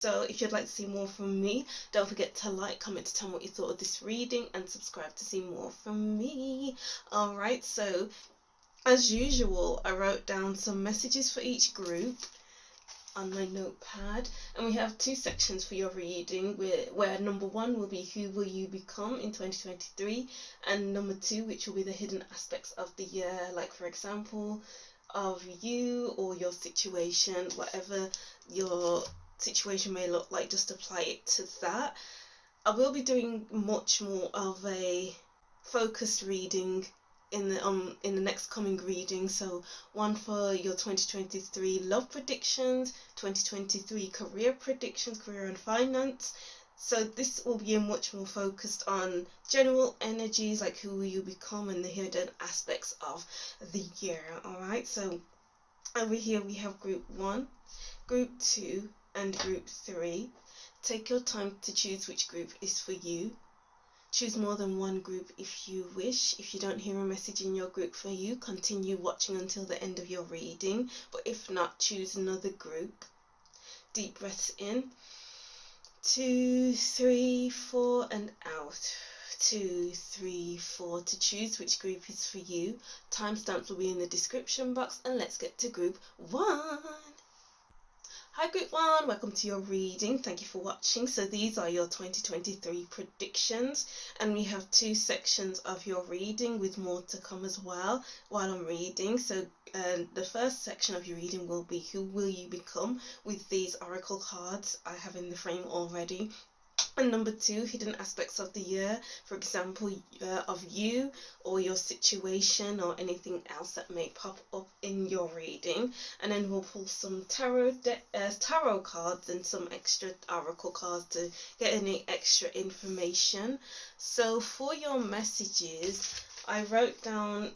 So if you'd like to see more from me, don't forget to like, comment, to tell me what you thought of this reading, and subscribe to see more from me. Alright, so as usual, I wrote down some messages for each group on my notepad, and we have two sections for your reading, where number one will be who will you become in 2023, and number two, which will be the hidden aspects of the year, like for example of you or your situation, whatever your situation may look like, just apply it to that. I will be doing much more of a focused reading in the next coming reading, so one for your 2023 love predictions, 2023 career predictions, career and finance. So this will be much more focused on general energies, like who will you become and the hidden aspects of the year. Alright, so over here we have group 1, group 2 and group 3. Take your time to choose which group is for you. Choose more than one group if you wish. If you don't hear a message in your group for you, continue watching until the end of your reading. But if not, choose another group. Deep breaths in. 2, 3, 4 and out. 2, 3, 4 to choose which group is for you. Timestamps will be in the description box, and let's get to group 1. Hi group 1, welcome to your reading. Thank you for watching. So these are your 2023 predictions, and we have two sections of your reading with more to come as well while I'm reading. So the first section of your reading will be who will you become, with these oracle cards I have in the frame already. And number 2, hidden aspects of the year, for example, of you or your situation or anything else that may pop up in your reading. And then we'll pull some tarot cards and some extra oracle cards to get any extra information. So for your messages, I wrote down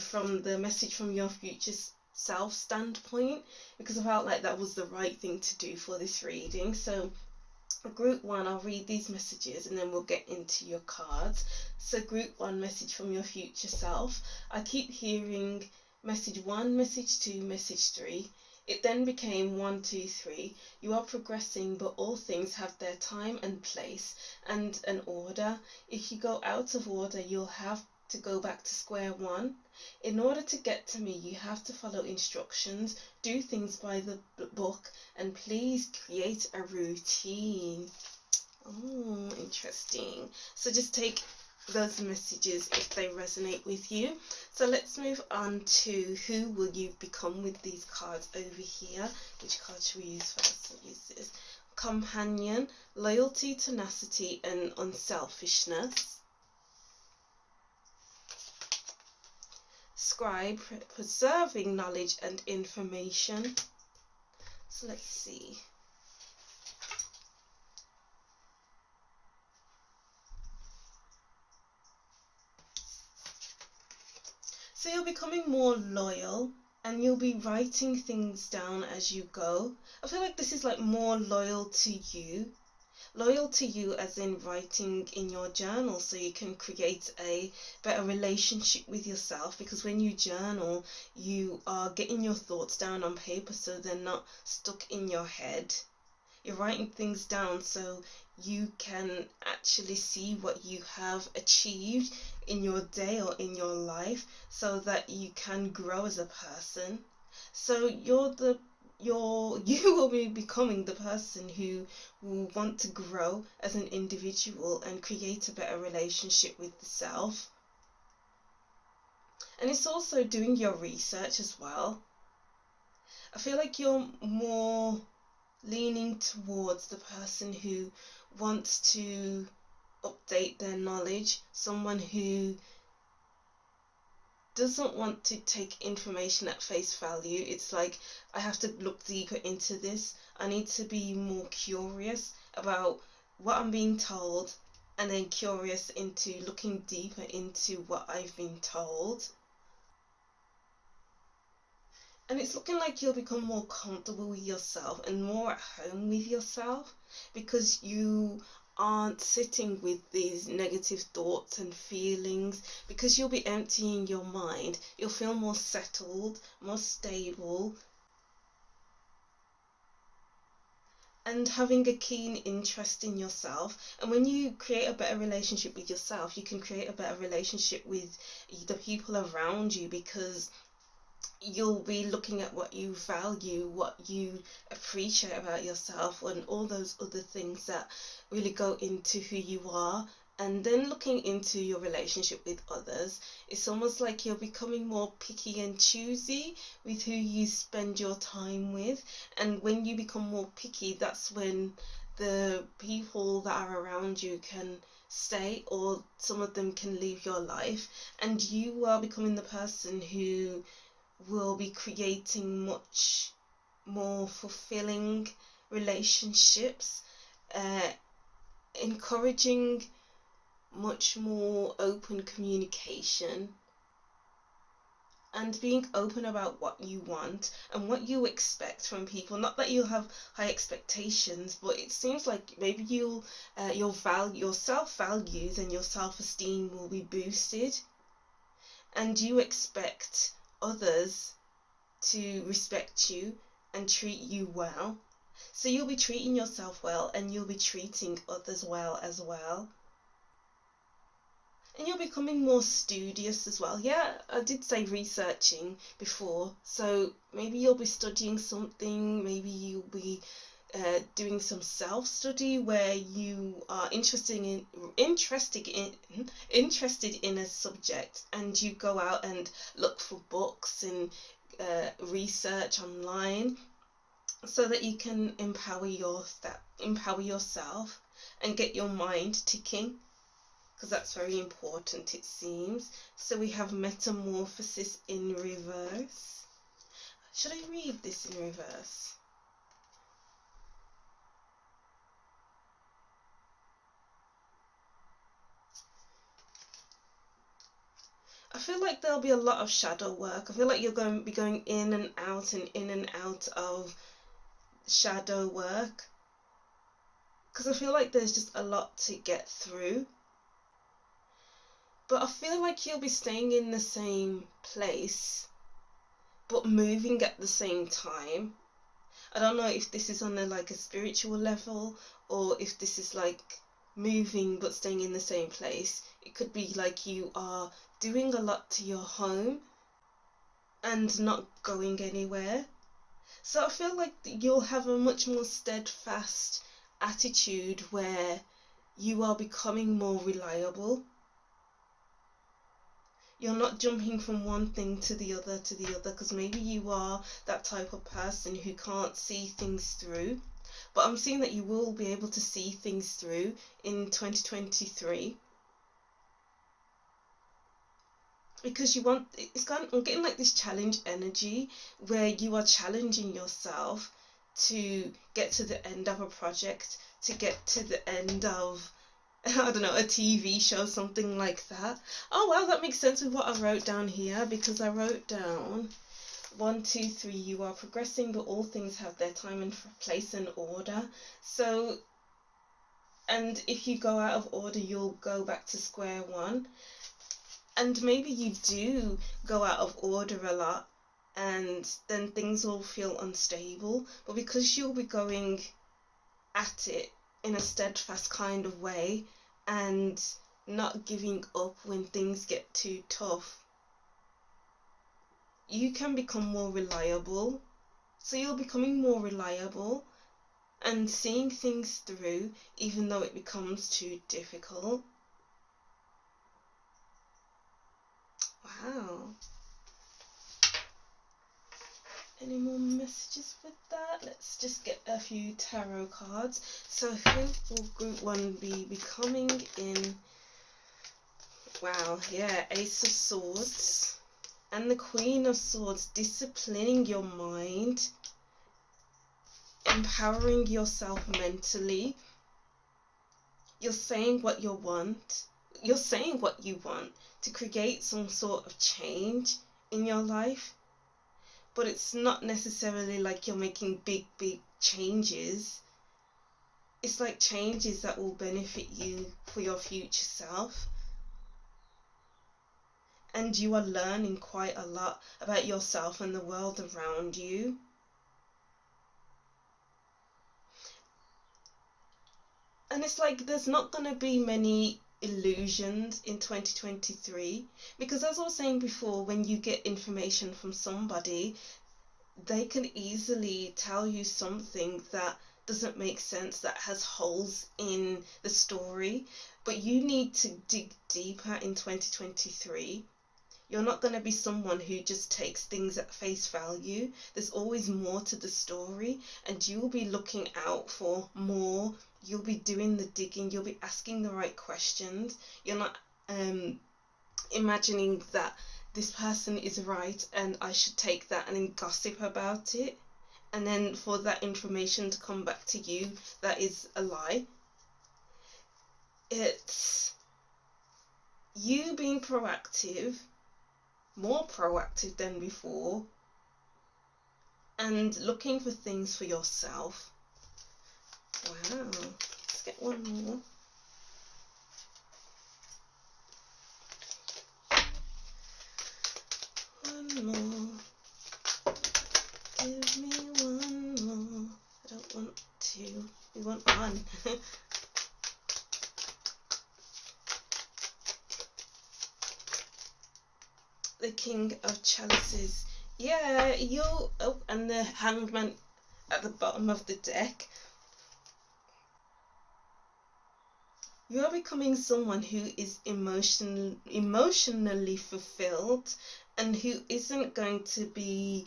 from the message from your future self standpoint, because I felt like that was the right thing to do for this reading. So group 1, I'll read these messages and then we'll get into your cards. So group 1, message from your future self. I keep hearing message 1, message 2, message 3. It then became 1, 2, 3. You are progressing, but all things have their time and place and an order. If you go out of order, you'll have to go back to square one. In order to get to me, you have to follow instructions, do things by the book, and please create a routine. Oh, interesting. So just take those messages if they resonate with you. So let's move on to who will you become with these cards over here. Which card should we use first? We'll use this. Companion, loyalty, tenacity, and unselfishness. Scribe, preserving knowledge and information. So let's see. So you're becoming more loyal, and you'll be writing things down as you go. I feel like this is like more loyal to you. Loyal to you as in writing in your journal, so you can create a better relationship with yourself, because when you journal, you are getting your thoughts down on paper so they're not stuck in your head. You're writing things down so you can actually see what you have achieved in your day or in your life, so that you can grow as a person. So you will be becoming the person who will want to grow as an individual and create a better relationship with the self. And it's also doing your research as well. I feel like you're more leaning towards the person who wants to update their knowledge, someone who doesn't want to take information at face value. It's like, I have to look deeper into this. I need to be more curious about what I'm being told, and then curious into looking deeper into what I've been told. And it's looking like you'll become more comfortable with yourself and more at home with yourself, because you aren't sitting with these negative thoughts and feelings, because you'll be emptying your mind. You'll feel more settled, more stable. and having a keen interest in yourself. And when you create a better relationship with yourself, you can create a better relationship with the people around you, because you'll be looking at what you value, what you appreciate about yourself, and all those other things that really go into who you are. And then looking into your relationship with others, it's almost like you're becoming more picky and choosy with who you spend your time with. And when you become more picky, that's when the people that are around you can stay, or some of them can leave your life, and you are becoming the person who will be creating much more fulfilling relationships, encouraging much more open communication, and being open about what you want and what you expect from people. Not that you have high expectations, but it seems like maybe your self-values and your self-esteem will be boosted, and you expect others to respect you and treat you well. So you'll be treating yourself well, and you'll be treating others well as well. And you're becoming more studious as well. Yeah, I did say researching before, so maybe you'll be studying something, maybe you'll be doing some self-study where you are interested in a subject, and you go out and look for books and research online, so that you can empower yourself and get your mind ticking, because that's very important, it seems. So we have metamorphosis in reverse. Should I read this in reverse? I feel like there'll be a lot of shadow work. I feel like you're going to be going in and out and in and out of shadow work, because I feel like there's just a lot to get through. But I feel like you'll be staying in the same place but moving at the same time. I don't know if this is on a spiritual level, or if this is like moving but staying in the same place. It could be like you are doing a lot to your home and not going anywhere. So I feel like you'll have a much more steadfast attitude where you are becoming more reliable. You're not jumping from one thing to the other, because maybe you are that type of person who can't see things through. But I'm seeing that you will be able to see things through in 2023. Because I'm getting like this challenge energy where you are challenging yourself to get to the end of a project, to get to the end of, I don't know, a TV show, something like that. Oh well, that makes sense with what I wrote down here, because I wrote down 1, 2, 3, you are progressing, but all things have their time and place and order. So, and if you go out of order, you'll go back to square one. And maybe you do go out of order a lot, and then things will feel unstable. But because you'll be going at it in a steadfast kind of way and not giving up when things get too tough, you can become more reliable. So you're becoming more reliable and seeing things through even though it becomes too difficult. Wow. Any more messages with that? Let's just get a few tarot cards. So who will group 1 be becoming in? Wow, yeah, Ace of Swords and the Queen of Swords. Disciplining your mind, empowering yourself mentally. You're saying what you want. You're saying what you want to create some sort of change in your life. But it's not necessarily like you're making big changes. It's like changes that will benefit you for your future self. And you are learning quite a lot about yourself and the world around you. And it's like there's not going to be many illusions in 2023, because as I was saying before, when you get information from somebody, they can easily tell you something that doesn't make sense, that has holes in the story. But you need to dig deeper in 2023. You're not going to be someone who just takes things at face value. There's always more to the story, and you'll be looking out for more. You'll be doing the digging. You'll be asking the right questions. You're not imagining that this person is right and I should take that and then gossip about it, and then for that information to come back to you that is a lie. It's you being proactive, more proactive than before, and looking for things for yourself. Wow, let's get one more. One more. Give me one more. I don't want two. We want one. The King of Chalices. Yeah, and the Hangman at the bottom of the deck. You are becoming someone who is emotionally fulfilled, and who isn't going to be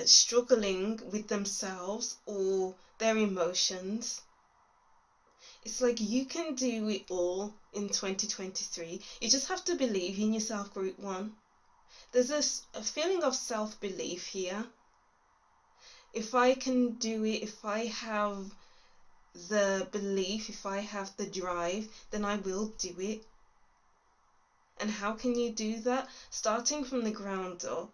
struggling with themselves or their emotions. It's like you can do it all in 2023. You just have to believe in yourself, Group 1. There's a feeling of self-belief here. If I can do it, if I have the belief, if I have the drive, then I will do it. And how can you do that? Starting from the ground up.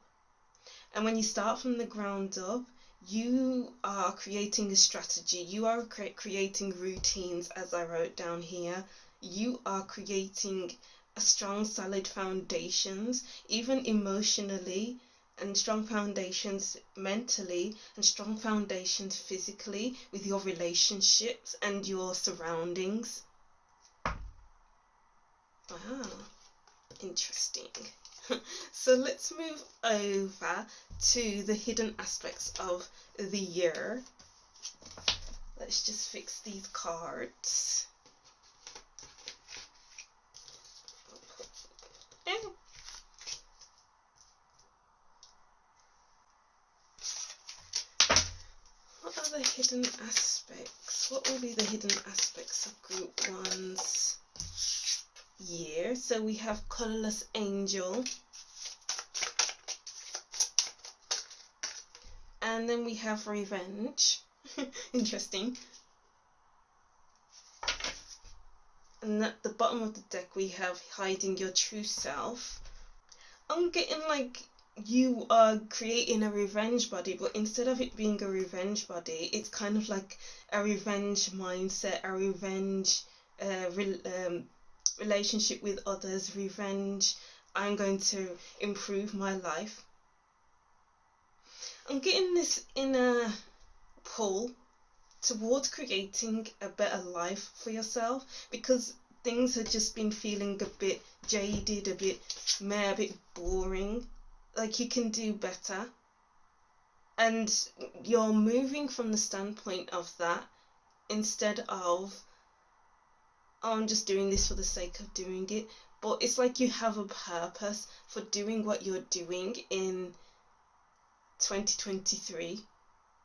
And when you start from the ground up, you are creating a strategy. You are creating routines, as I wrote down here. You are creating a strong, solid foundations, even emotionally, and strong foundations mentally, and strong foundations physically with your relationships and your surroundings. Wow, interesting. So let's move over to the hidden aspects of the year. Let's just fix these cards. What are the hidden aspects? What will be the hidden aspects of Group 1's year? So we have Colourless Angel. And then we have Revenge. Interesting. And at the bottom of the deck we have Hiding Your True Self. I'm getting like you are creating a revenge body, but instead of it being a revenge body, it's kind of like a revenge mindset, a revenge relationship with others, revenge. I'm going to improve my life. I'm getting this inner pull towards creating a better life for yourself, because things have just been feeling a bit jaded, a bit meh, a bit boring. Like you can do better, and you're moving from the standpoint of that instead of, oh, I'm just doing this for the sake of doing it. But it's like you have a purpose for doing what you're doing in 2023.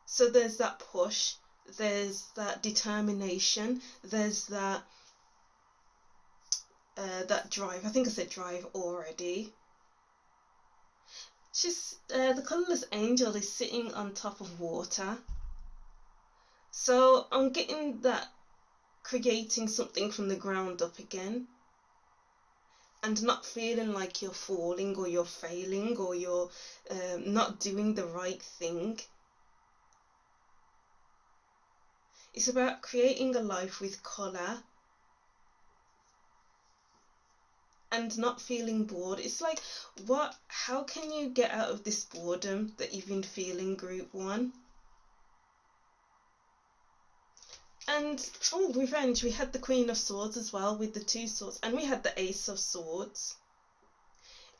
So there's that push, there's that determination, there's that that drive. I think I said drive already. Just the Colourless Angel is sitting on top of water. So I'm getting that creating something from the ground up again, and not feeling like you're falling or you're failing or you're not doing the right thing. It's about creating a life with colour and not feeling bored. It's like, how can you get out of this boredom that you've been feeling, Group 1? And, oh, revenge. We had the Queen of Swords as well with the 2 swords. And we had the Ace of Swords.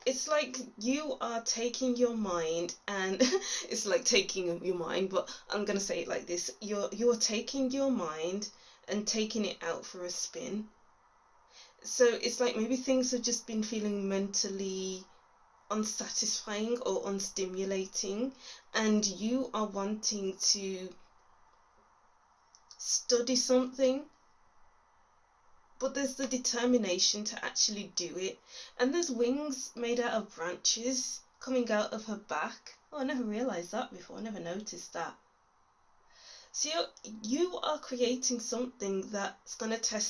It's like you are taking your mind, and it's like taking your mind, but I'm going to say it like this. You're taking your mind and taking it out for a spin. So it's like maybe things have just been feeling mentally unsatisfying or unstimulating, and you are wanting to study something, but there's the determination to actually do it. And there's wings made out of branches coming out of her back. Oh, I never realised that before. I never noticed that. So you are creating something that's going to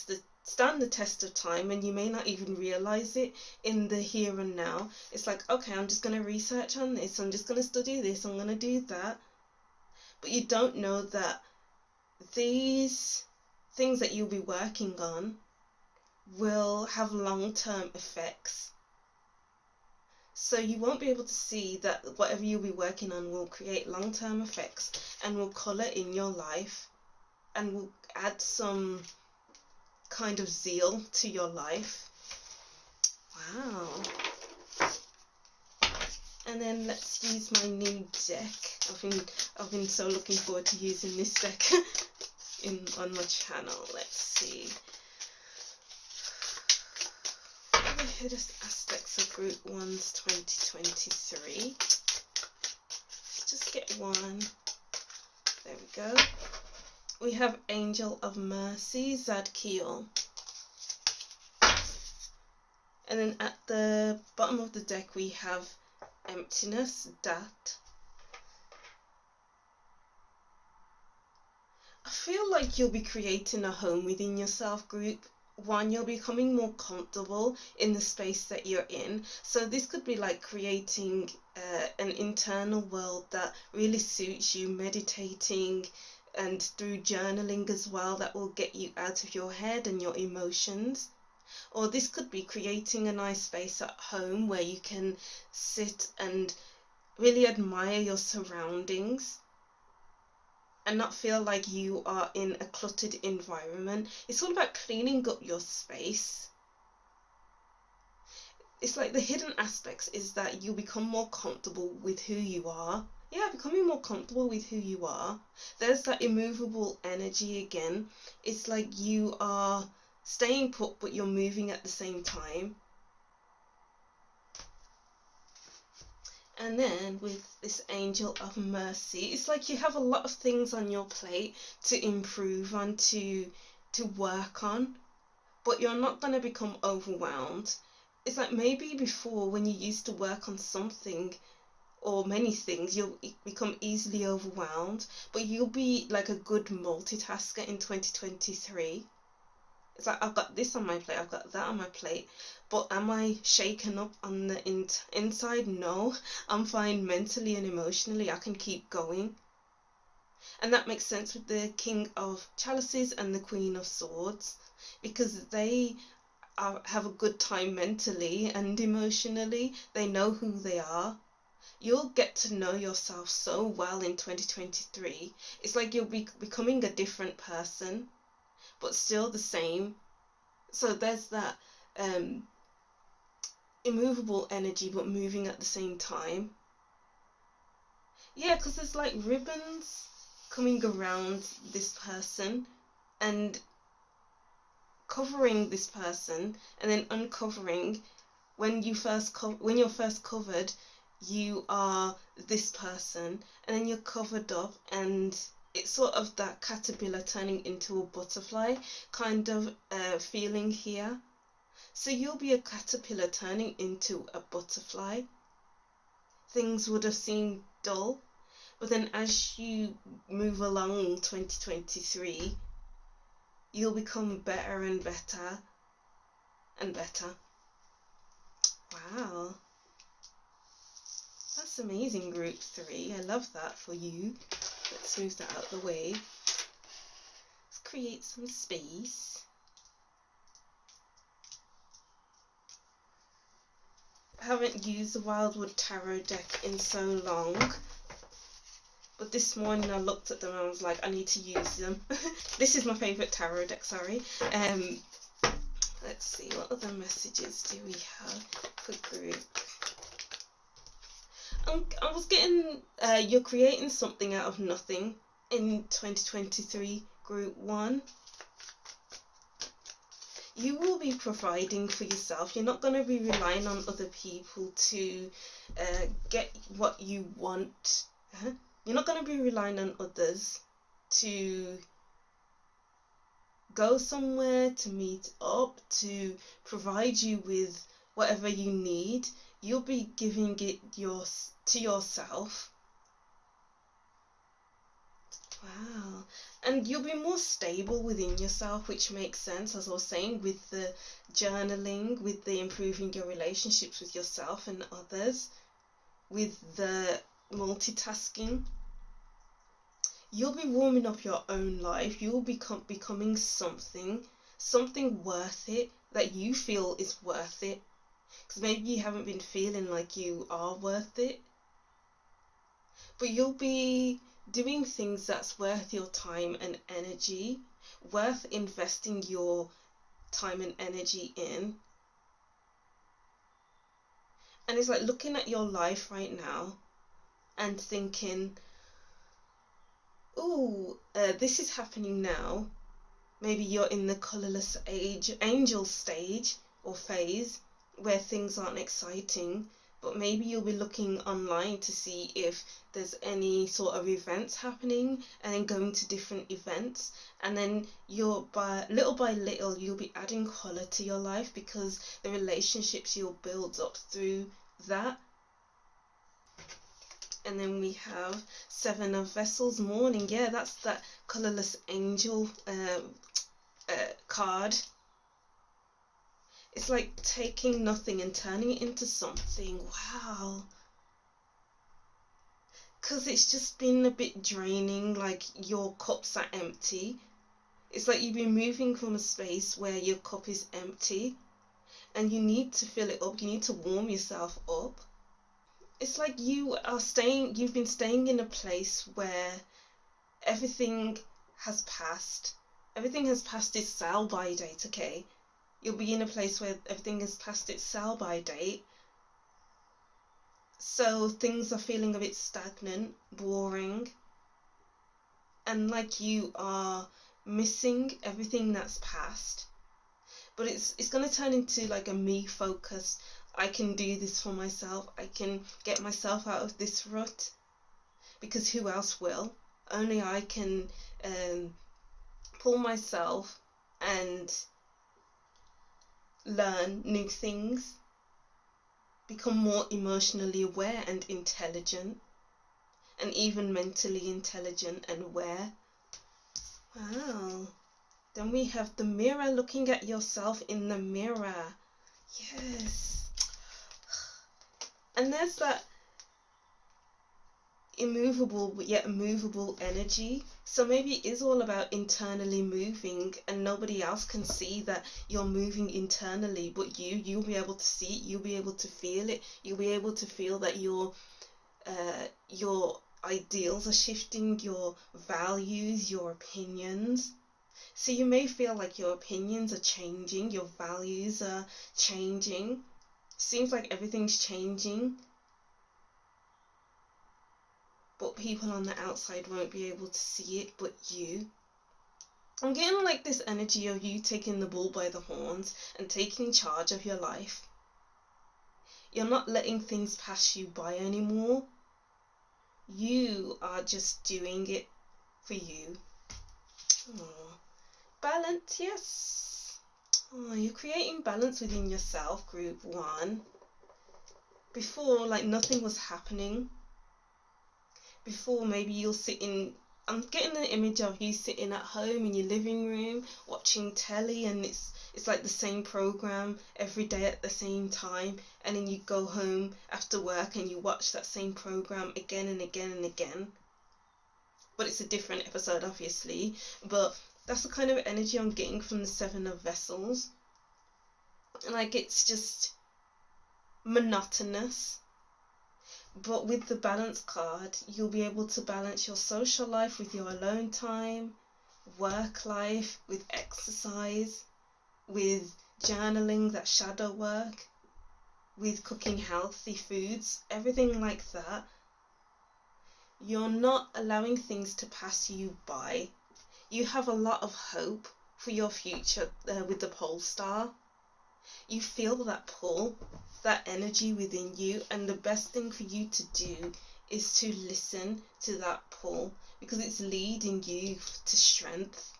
stand the test of time, and you may not even realise it in the here and now. It's like, okay, I'm just going to research on this, I'm just going to study this, I'm going to do that. But you don't know that these things that you'll be working on will have long-term effects. So you won't be able to see that whatever you'll be working on will create long-term effects and will colour in your life and will add some kind of zeal to your life. Wow. And then let's use my new deck. I've been so looking forward to using this deck on my channel. Let's see. The hidden aspects of Group 1's 2023. Let's just get one. There we go. We have Angel of Mercy, Zadkiel. And then at the bottom of the deck we have Emptiness, Dat. I feel like you'll be creating a home within yourself, Group 1. You're becoming more comfortable in the space that you're in. So this could be like creating an internal world that really suits you, meditating and through journaling as well, that will get you out of your head and your emotions. Or this could be creating a nice space at home where you can sit and really admire your surroundings and not feel like you are in a cluttered environment. It's all about cleaning up your space. It's like the hidden aspects is that you become more comfortable with who you are. Yeah, becoming more comfortable with who you are. There's that immovable energy again. It's like you are staying put, but you're moving at the same time. And then with this Angel of Mercy, it's like you have a lot of things on your plate to improve on, to work on, but you're not going to become overwhelmed. It's like maybe before, when you used to work on something or many things, you'll become easily overwhelmed, but you'll be like a good multitasker in 2023. It's like, I've got this on my plate, I've got that on my plate, but am I shaken up on the inside? No, I'm fine mentally and emotionally. I can keep going. And that makes sense with the King of Chalices and the Queen of Swords, because they have a good time mentally and emotionally. They know who they are. You'll get to know yourself so well in 2023. It's like you'll be becoming a different person, but still the same. So there's that immovable energy, but moving at the same time. Yeah, because there's like ribbons coming around this person and covering this person, and then uncovering. When you're first covered, you are this person, and then you're covered up, and it's sort of that caterpillar turning into a butterfly kind of feeling here. So you'll be a caterpillar turning into a butterfly. Things would have seemed dull, but then as you move along 2023, you'll become better and better and better. Wow. That's amazing, Group 3. I love that for you. Let's move that out of the way. Let's create some space. I haven't used the Wildwood Tarot deck in so long, But this morning I looked at them and I was like, I need to use them. This is my favourite tarot deck, sorry. Let's see, what other messages do we have for group? I was getting, you're creating something out of nothing in 2023, group 1. You will be providing for yourself. You're not going to be relying on other people to get what you want. You're not going to be relying on others to go somewhere, to meet up, to provide you with whatever you need. You'll be giving it to yourself. Wow. And you'll be more stable within yourself, which makes sense, as I was saying, with the journaling, with the improving your relationships with yourself and others, with the multitasking. You'll be warming up your own life. You'll be becoming something worth it, that you feel is worth it. Because maybe you haven't been feeling like you are worth it. But you'll be doing things that's worth your time and energy, worth investing your time and energy in. And it's like looking at your life right now and thinking, ooh, this is happening now. Maybe you're in the colourless angel stage or phase where things aren't exciting, but maybe you'll be looking online to see if there's any sort of events happening, and then going to different events, and then little by little you'll be adding colour to your life, because the relationships you'll build up through that. And then we have 7 of Vessels, Morning. Yeah, that's that colourless angel card. It's like taking nothing and turning it into something. Wow. Because it's just been a bit draining, like your cups are empty. It's like you've been moving from a space where your cup is empty and you need to fill it up. You need to warm yourself up. It's like you've been staying in a place where everything has passed. Everything has passed its sell-by date, okay? You'll be in a place where everything has passed its sell-by date. So things are feeling a bit stagnant, boring, and like you are missing everything that's passed. But it's going to turn into like a me focus. I can do this for myself. I can get myself out of this rut, because who else will? Only I can pull myself and learn new things, become more emotionally aware and intelligent, and even mentally intelligent and aware. Wow. Then we have the mirror, looking at yourself in the mirror. Yes. And there's that immovable but yet movable energy. So maybe it is all about internally moving, and nobody else can see that you're moving internally, but you'll be able to see it, you'll be able to feel it, you'll be able to feel that your ideals are shifting, your values, your opinions. So you may feel like your opinions are changing, your values are changing. Seems like everything's changing, but people on the outside won't be able to see it but you. I'm getting like this energy of you taking the bull by the horns and taking charge of your life. You're not letting things pass you by anymore. You are just doing it for you. Aww. Balance, yes. Oh, you're creating balance within yourself, group 1. Before, like, nothing was happening. Before, maybe you'll sit in, I'm getting an image of you sitting at home in your living room watching telly, and it's like the same program every day at the same time, and then you go home after work and you watch that same program again and again and again. But it's a different episode, obviously. But that's the kind of energy I'm getting from the 7 of Vessels. Like, it's just monotonous. But with the balance card, you'll be able to balance your social life with your alone time, work life with exercise, with journaling, that shadow work, with cooking healthy foods, everything like that. You're not allowing things to pass you by. You have a lot of hope for your future with the pole star. You feel that pull, that energy within you, and the best thing for you to do is to listen to that pull, because it's leading you to strength.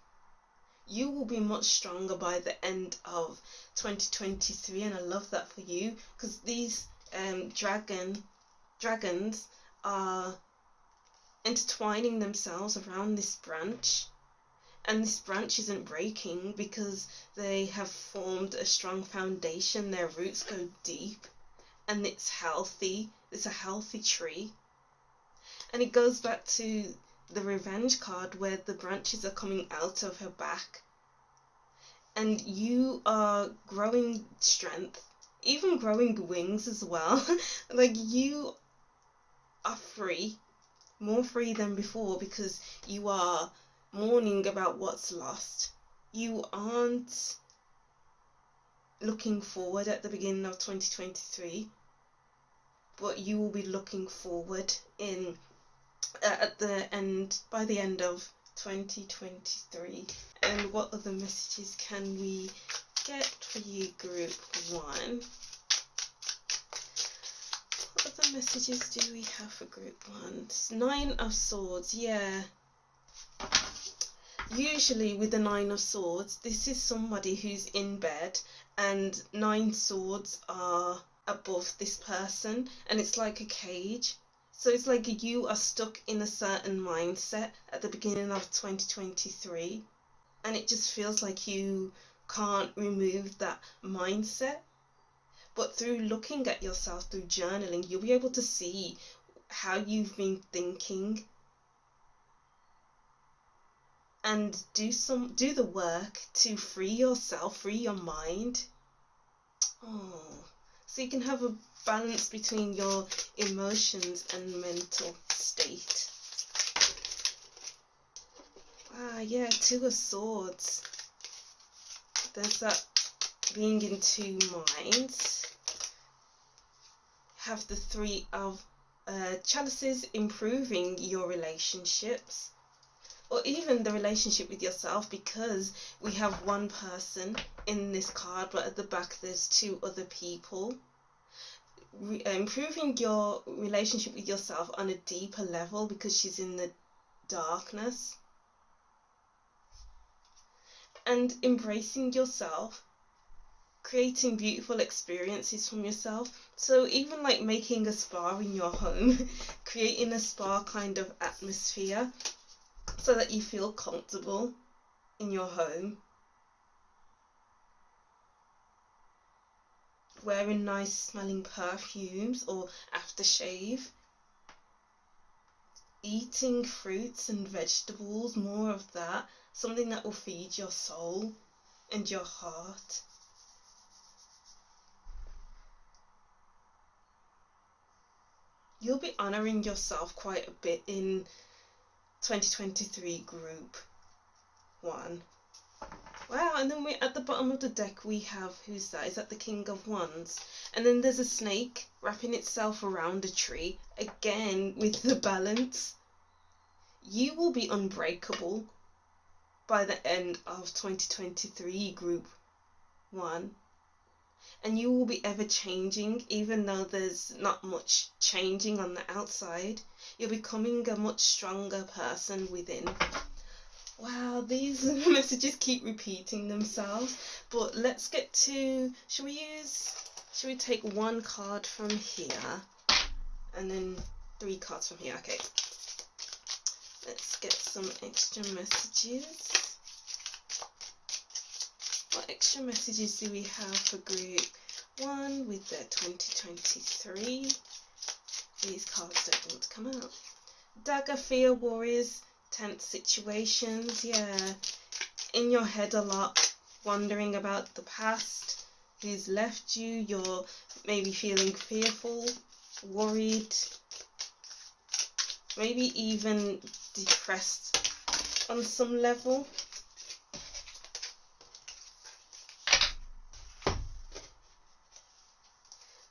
You will be much stronger by the end of 2023, and I love that for you, because these dragons are intertwining themselves around this branch. And this branch isn't breaking because they have formed a strong foundation. Their roots go deep and it's healthy. It's a healthy tree. And it goes back to the revenge card where the branches are coming out of her back. And you are growing strength, even growing wings as well. Like, you are free, more free than before, because you are mourning about what's lost. You aren't looking forward at the beginning of 2023, but you will be looking forward by the end of 2023. And what other messages can we get for you, group 1? What other messages do we have for group 1? 9 of Swords, yeah. Usually with the 9 of Swords, this is somebody who's in bed and 9 swords are above this person, and it's like a cage. So it's like you are stuck in a certain mindset at the beginning of 2023, and it just feels like you can't remove that mindset. But through looking at yourself, through journaling, you'll be able to see how you've been thinking, and do the work to free yourself, free your mind. So you can have a balance between your emotions and mental state. Yeah, 2 of Swords. There's that being in 2 minds. Have the 3 of Chalices, improving your relationships, or even the relationship with yourself, because we have one person in this card, but at the back there's 2 other people. Improving your relationship with yourself on a deeper level, because she's in the darkness. And embracing yourself, creating beautiful experiences from yourself. So even like making a spa in your home, creating a spa kind of atmosphere, so that you feel comfortable in your home. Wearing nice smelling perfumes or aftershave. Eating fruits and vegetables, more of that. Something that will feed your soul and your heart. You'll be honouring yourself quite a bit in 2023, group 1. Wow, and then at the bottom of the deck we have, who's that? Is that the King of Wands? And then there's a snake wrapping itself around a tree, again with the balance. You will be unbreakable by the end of 2023, group 1. And you will be ever changing, even though there's not much changing on the outside. You're becoming a much stronger person within. Wow, these messages keep repeating themselves. But let's get to, should we take 1 card from here and then 3 cards from here? Okay. Let's get some extra messages. What extra messages do we have for group 1 with their 2023? These cards don't want to come out. Dagger, fear, worries, tense situations. Yeah, in your head a lot, wondering about the past, who's left you. You're maybe feeling fearful, worried, maybe even depressed on some level.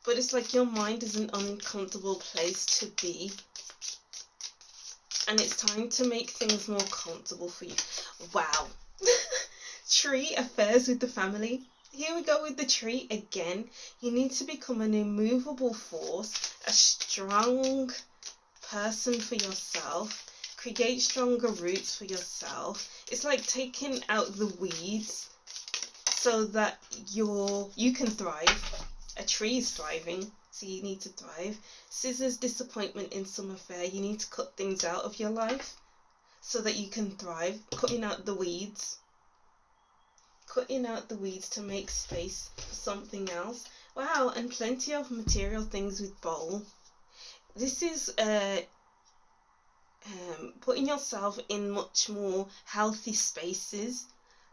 But it's like your mind is an uncomfortable place to be. And it's time to make things more comfortable for you. Wow. Tree, affairs with the family. Here we go with the tree again. You need to become an immovable force, a strong person for yourself. Create stronger roots for yourself. It's like taking out the weeds so that you can thrive. A tree is thriving, so you need to thrive. Scissors, disappointment in some affair. You need to cut things out of your life so that you can thrive. Cutting out the weeds. Cutting out the weeds to make space for something else. Wow, and plenty of material things with bowl. This is putting yourself in much more healthy spaces.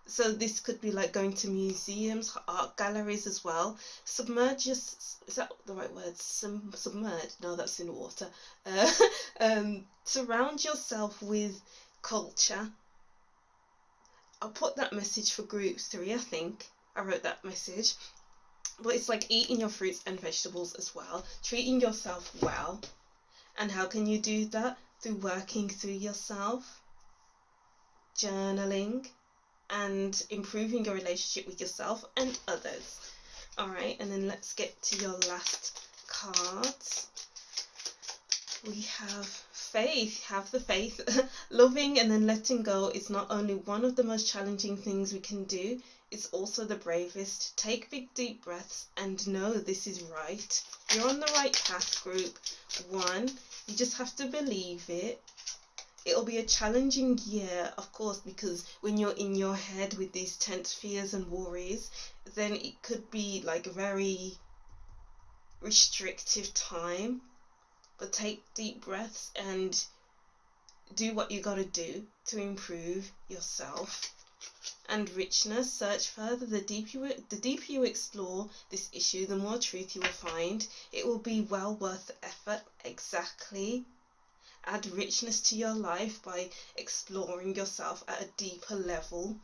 So this could be like going to museums, art galleries as well. Submerge your, is that the right word? Submerge? No, that's in water. Surround yourself with culture. I'll put that message for group 3, I think. I wrote that message. But it's like eating your fruits and vegetables as well. Treating yourself well. And how can you do that? Through working through yourself. Journaling. And improving your relationship with yourself and others. Alright, and then let's get to your last cards. We have faith. Have the faith. Loving and then letting go is not only one of the most challenging things we can do, it's also the bravest. Take big deep breaths and know this is right. You're on the right path, group 1. You just have to believe it. It'll be a challenging year, of course, because when you're in your head with these tense fears and worries, then it could be like a very restrictive time. But take deep breaths and do what you gotta do to improve yourself. And richness, search further. The deeper you explore this issue, the more truth you will find. It will be well worth the effort. Exactly. Add richness to your life by exploring yourself at a deeper level.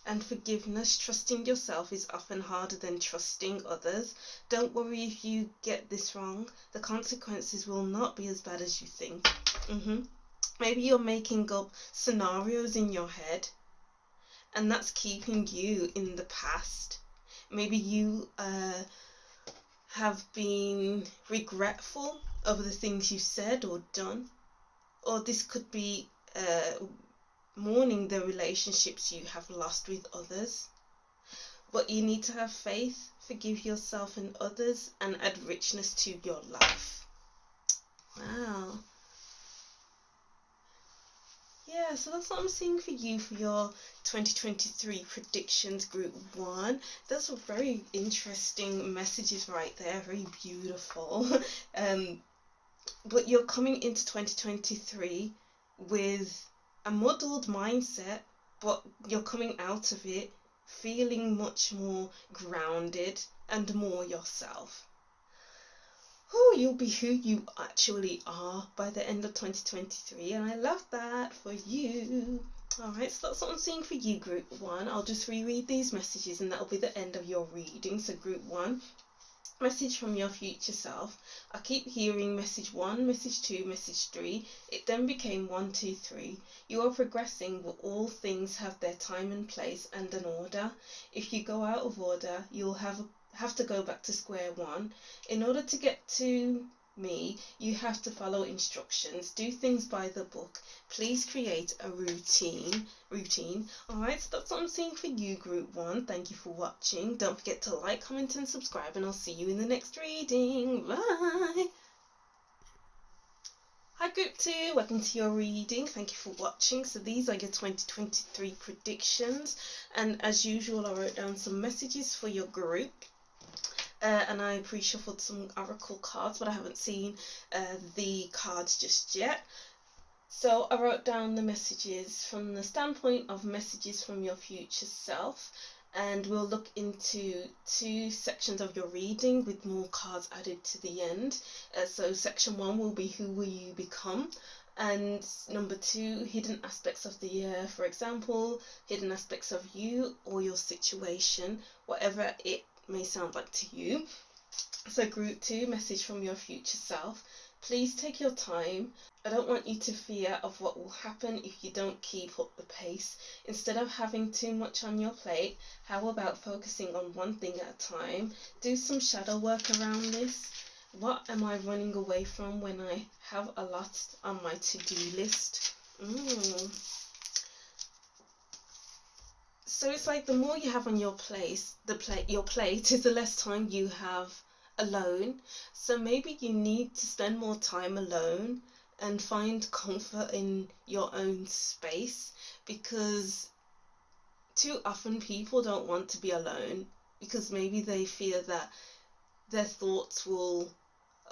And forgiveness, trusting yourself is often harder than trusting others. Don't worry if you get this wrong. The consequences will not be as bad as you think. Maybe you're making up scenarios in your head, and that's keeping you in the past. Maybe you have been regretful over the things you said or done. Or this could be mourning the relationships you have lost with others. But you need to have faith, forgive yourself and others, and add richness to your life. Wow. Yeah, so that's what I'm seeing for you for your 2023 predictions, group 1. Those were very interesting messages right there, very beautiful. But you're coming into 2023 with a muddled mindset, but you're coming out of it feeling much more grounded and more yourself. You'll be who you actually are by the end of 2023, and I love that for you. Alright, so that's what I'm seeing for you, group 1. I'll just reread these messages and that'll be the end of your reading. So group 1, message from your future self. I keep hearing message 1, message 2, message 3. It then became 1, 2, 3. You are progressing, but all things have their time and place and an order. If you go out of order, you'll have to go back to square one. In order to get to me, you have to follow instructions. Do things by the book. Please create a routine. Alright, so that's what I'm seeing for you, group 1. Thank you for watching. Don't forget to like, comment and subscribe, and I'll see you in the next reading. Bye. Hi group 2, welcome to your reading. Thank you for watching. So these are your 2023 predictions, and as usual I wrote down some messages for your group. And I pre-shuffled some oracle cards, but I haven't seen the cards just yet. So I wrote down the messages from the standpoint of messages from your future self, and we'll look into 2 sections of your reading with more cards added to the end. So section 1 will be who will you become, And number 2, hidden aspects of the year. For example, hidden aspects of you or your situation, whatever it may sound like to you. So group 2, message from your future self. Please take your time. I don't want you to fear of what will happen if you don't keep up the pace. Instead of having too much on your plate, how about focusing on one thing at a time? Do some shadow work around this. What am I running away from when I have a lot on my to-do list? So it's like the more you have on your your plate is the less time you have alone. So maybe you need to spend more time alone and find comfort in your own space, because too often people don't want to be alone because maybe they fear that their thoughts will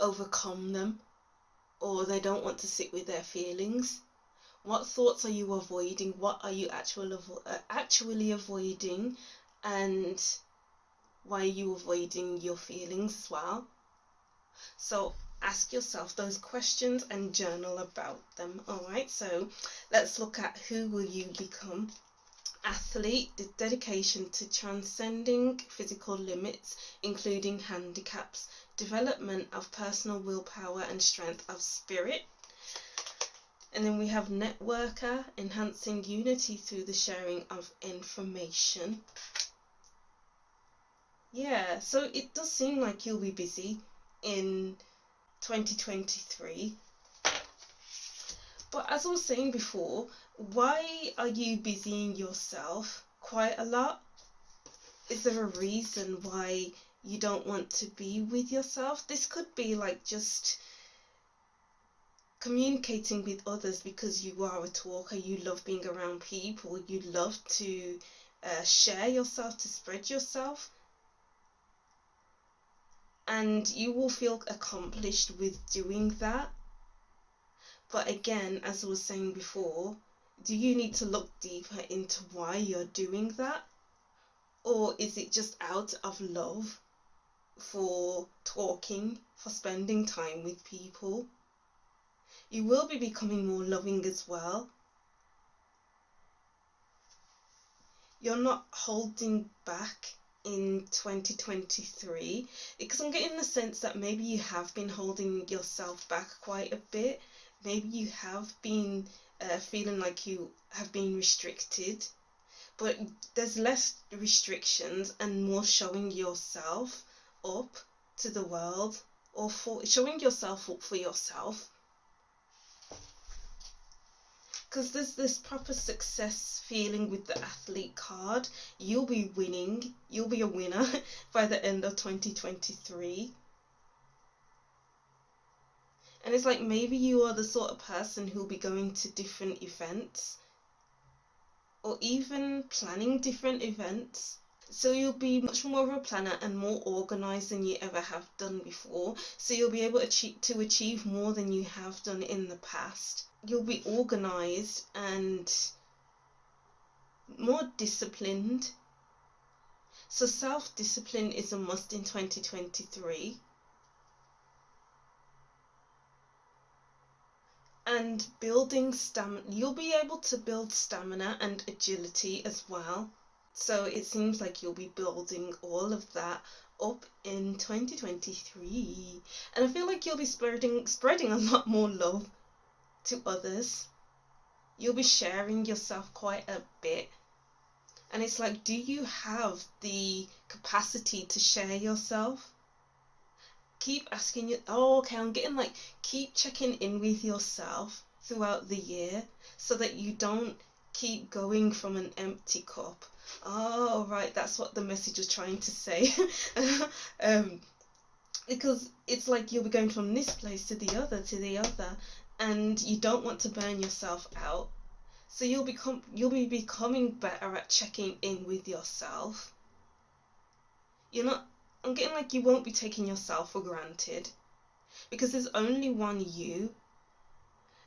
overcome them, or they don't want to sit with their feelings. What thoughts are you avoiding? What are you actually avoiding? And why are you avoiding your feelings as well? So ask yourself those questions and journal about them. Alright, so let's look at who will you become. Athlete, the dedication to transcending physical limits, including handicaps, development of personal willpower and strength of spirit. And then we have networker, enhancing unity through the sharing of information. Yeah, so it does seem like you'll be busy in 2023. But as I was saying before, why are you busying yourself quite a lot? Is there a reason why you don't want to be with yourself? This could be like just communicating with others because you are a talker, you love being around people, you love to share yourself, to spread yourself. And you will feel accomplished with doing that. But again, as I was saying before, do you need to look deeper into why you're doing that? Or is it just out of love for talking, for spending time with people? You will be becoming more loving as well. You're not holding back in 2023, because I'm getting the sense that maybe you have been holding yourself back quite a bit. Maybe you have been feeling like you have been restricted, but there's less restrictions and more showing yourself up to the world, or for showing yourself up for yourself. Because there's this proper success feeling with the athlete card. You'll be winning. You'll be a winner by the end of 2023. And it's like maybe you are the sort of person who'll be going to different events, or even planning different events. So you'll be much more of a planner and more organised than you ever have done before. So you'll be able to achieve more than you have done in the past. You'll be organised and more disciplined. So self-discipline is a must in 2023. And building stamina, you'll be able to build stamina and agility as well. So it seems like you'll be building all of that up in 2023. And I feel like you'll be spreading a lot more love to others. You'll be sharing yourself quite a bit. And it's like, do you have the capacity to share yourself? Keep asking you, I'm getting like, keep checking in with yourself throughout the year so that you don't keep going from an empty cup. Oh, right, that's what the message was trying to say. Because it's like you'll be going from this place to the other, and you don't want to burn yourself out. So you'll be becoming better at checking in with yourself. I'm getting like you won't be taking yourself for granted, because there's only one you,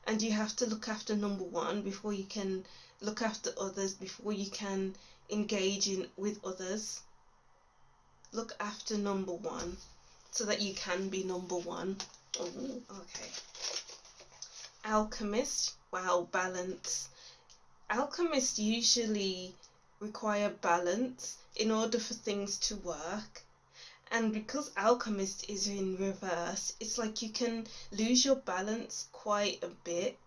and you have to look after number one before you can look after others, before you can engage with others. Look after number one so that you can be number one. Ooh, okay. Alchemist, wow, balance. Alchemists usually require balance in order for things to work. And because alchemist is in reverse, it's like you can lose your balance quite a bit.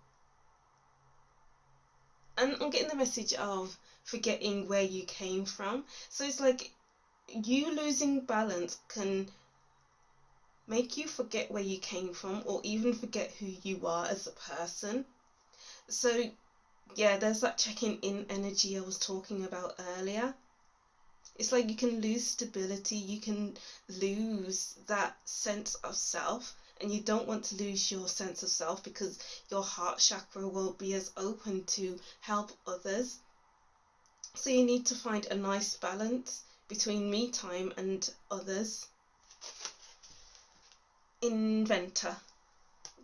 And I'm getting the message of forgetting where you came from. So it's like you losing balance can make you forget where you came from, or even forget who you are as a person. So yeah, there's that checking in energy I was talking about earlier. It's like you can lose stability, you can lose that sense of self, and you don't want to lose your sense of self because your heart chakra won't be as open to help others. So you need to find a nice balance between me time and others. Inventor.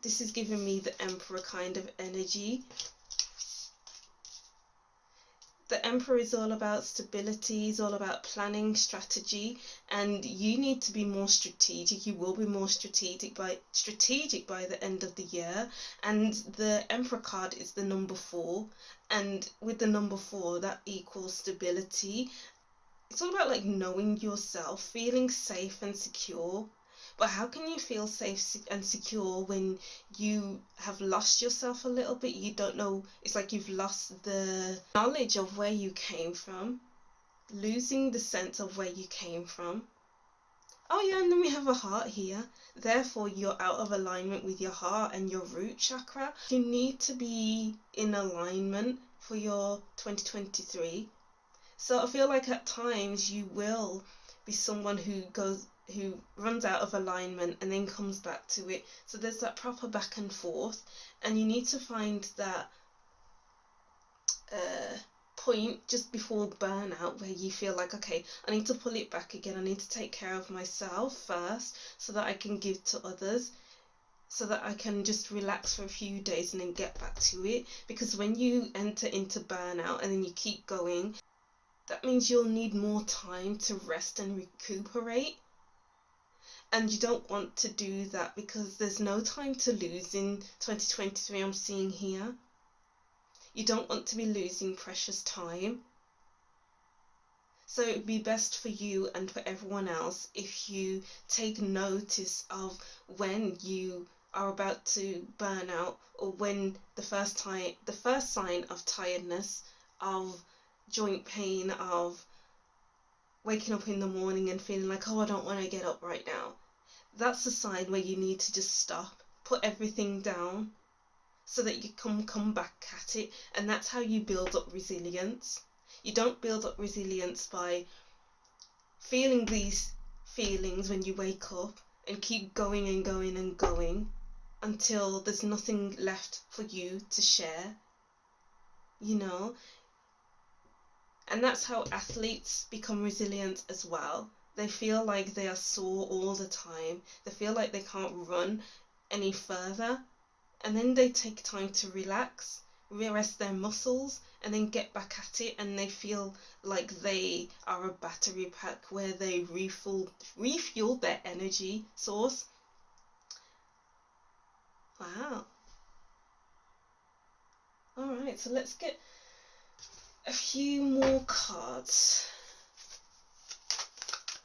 This is giving me the Emperor kind of energy. The Emperor is all about stability, is all about planning, strategy, and you need to be more strategic. You will be more strategic by the end of the year. And the Emperor card is the number 4, and with the number 4, that equals stability. It's all about like knowing yourself, feeling safe and secure. But how can you feel safe and secure when you have lost yourself a little bit? You don't know, it's like you've lost the knowledge of where you came from, losing the sense of where you came from. Oh yeah, and then we have a heart here. Therefore, you're out of alignment with your heart and your root chakra. You need to be in alignment for your 2023. So I feel like at times you will be someone who runs out of alignment and then comes back to it. So there's that proper back and forth, and you need to find that point just before burnout where you feel like, okay, I need to pull it back again. I need to take care of myself first so that I can give to others, so that I can just relax for a few days and then get back to it. Because when you enter into burnout and then you keep going, that means you'll need more time to rest and recuperate. And you don't want to do that because there's no time to lose in 2023, I'm seeing here. You don't want to be losing precious time. So it would be best for you and for everyone else if you take notice of when you are about to burn out, or when the first sign of tiredness, of joint pain, of waking up in the morning and feeling like, oh, I don't want to get up right now. That's a sign where you need to just stop, put everything down so that you can come back at it. And that's how you build up resilience. You don't build up resilience by feeling these feelings when you wake up and keep going and going and going until there's nothing left for you to share, you know. And that's how athletes become resilient as well. They feel like they are sore all the time. They feel like they can't run any further. And then they take time to relax, rest their muscles, and then get back at it. And they feel like they are a battery pack where they refuel their energy source. Wow. Alright, so let's get a few more cards.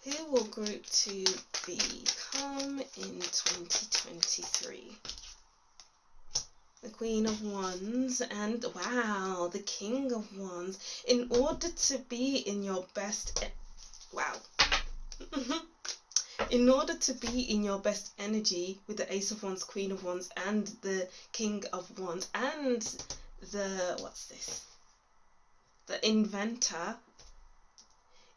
Who will group 2 become in 2023? The Queen of Wands and, wow, the King of Wands. In order to be in your best... Wow. In order to be in your best energy with the Ace of Wands, Queen of Wands, and the King of Wands, and the... what's this? The Inventor,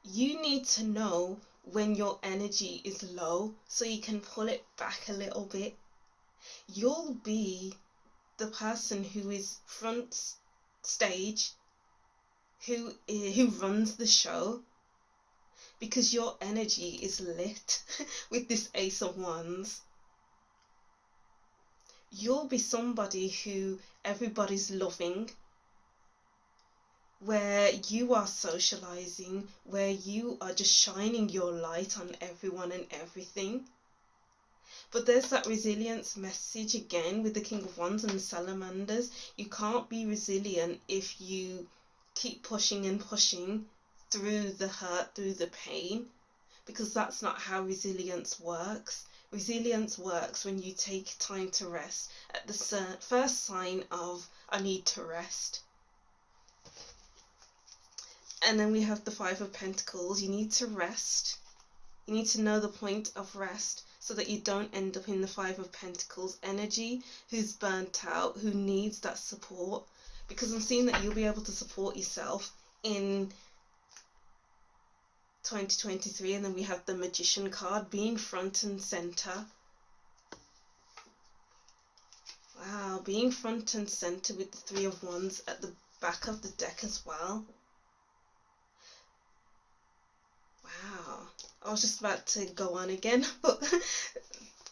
you need to know when your energy is low so you can pull it back a little bit. You'll be the person who is front stage, who runs the show, because your energy is lit with this Ace of Wands. You'll be somebody who everybody's loving, where you are socializing, where you are just shining your light on everyone and everything. But there's that resilience message again with the King of Wands and the Salamanders. You can't be resilient if you keep pushing and pushing through the hurt, through the pain, because that's not how resilience works. Resilience works when you take time to rest at the first sign of I need to rest. And then we have the Five of Pentacles. You need to rest. You need to know the point of rest so that you don't end up in the Five of Pentacles energy, who's burnt out, who needs that support. Because I'm seeing that you'll be able to support yourself in 2023. And then we have the Magician card, being front and center. Wow, being front and center with the Three of Wands at the back of the deck as well. Wow, I was just about to go on again, but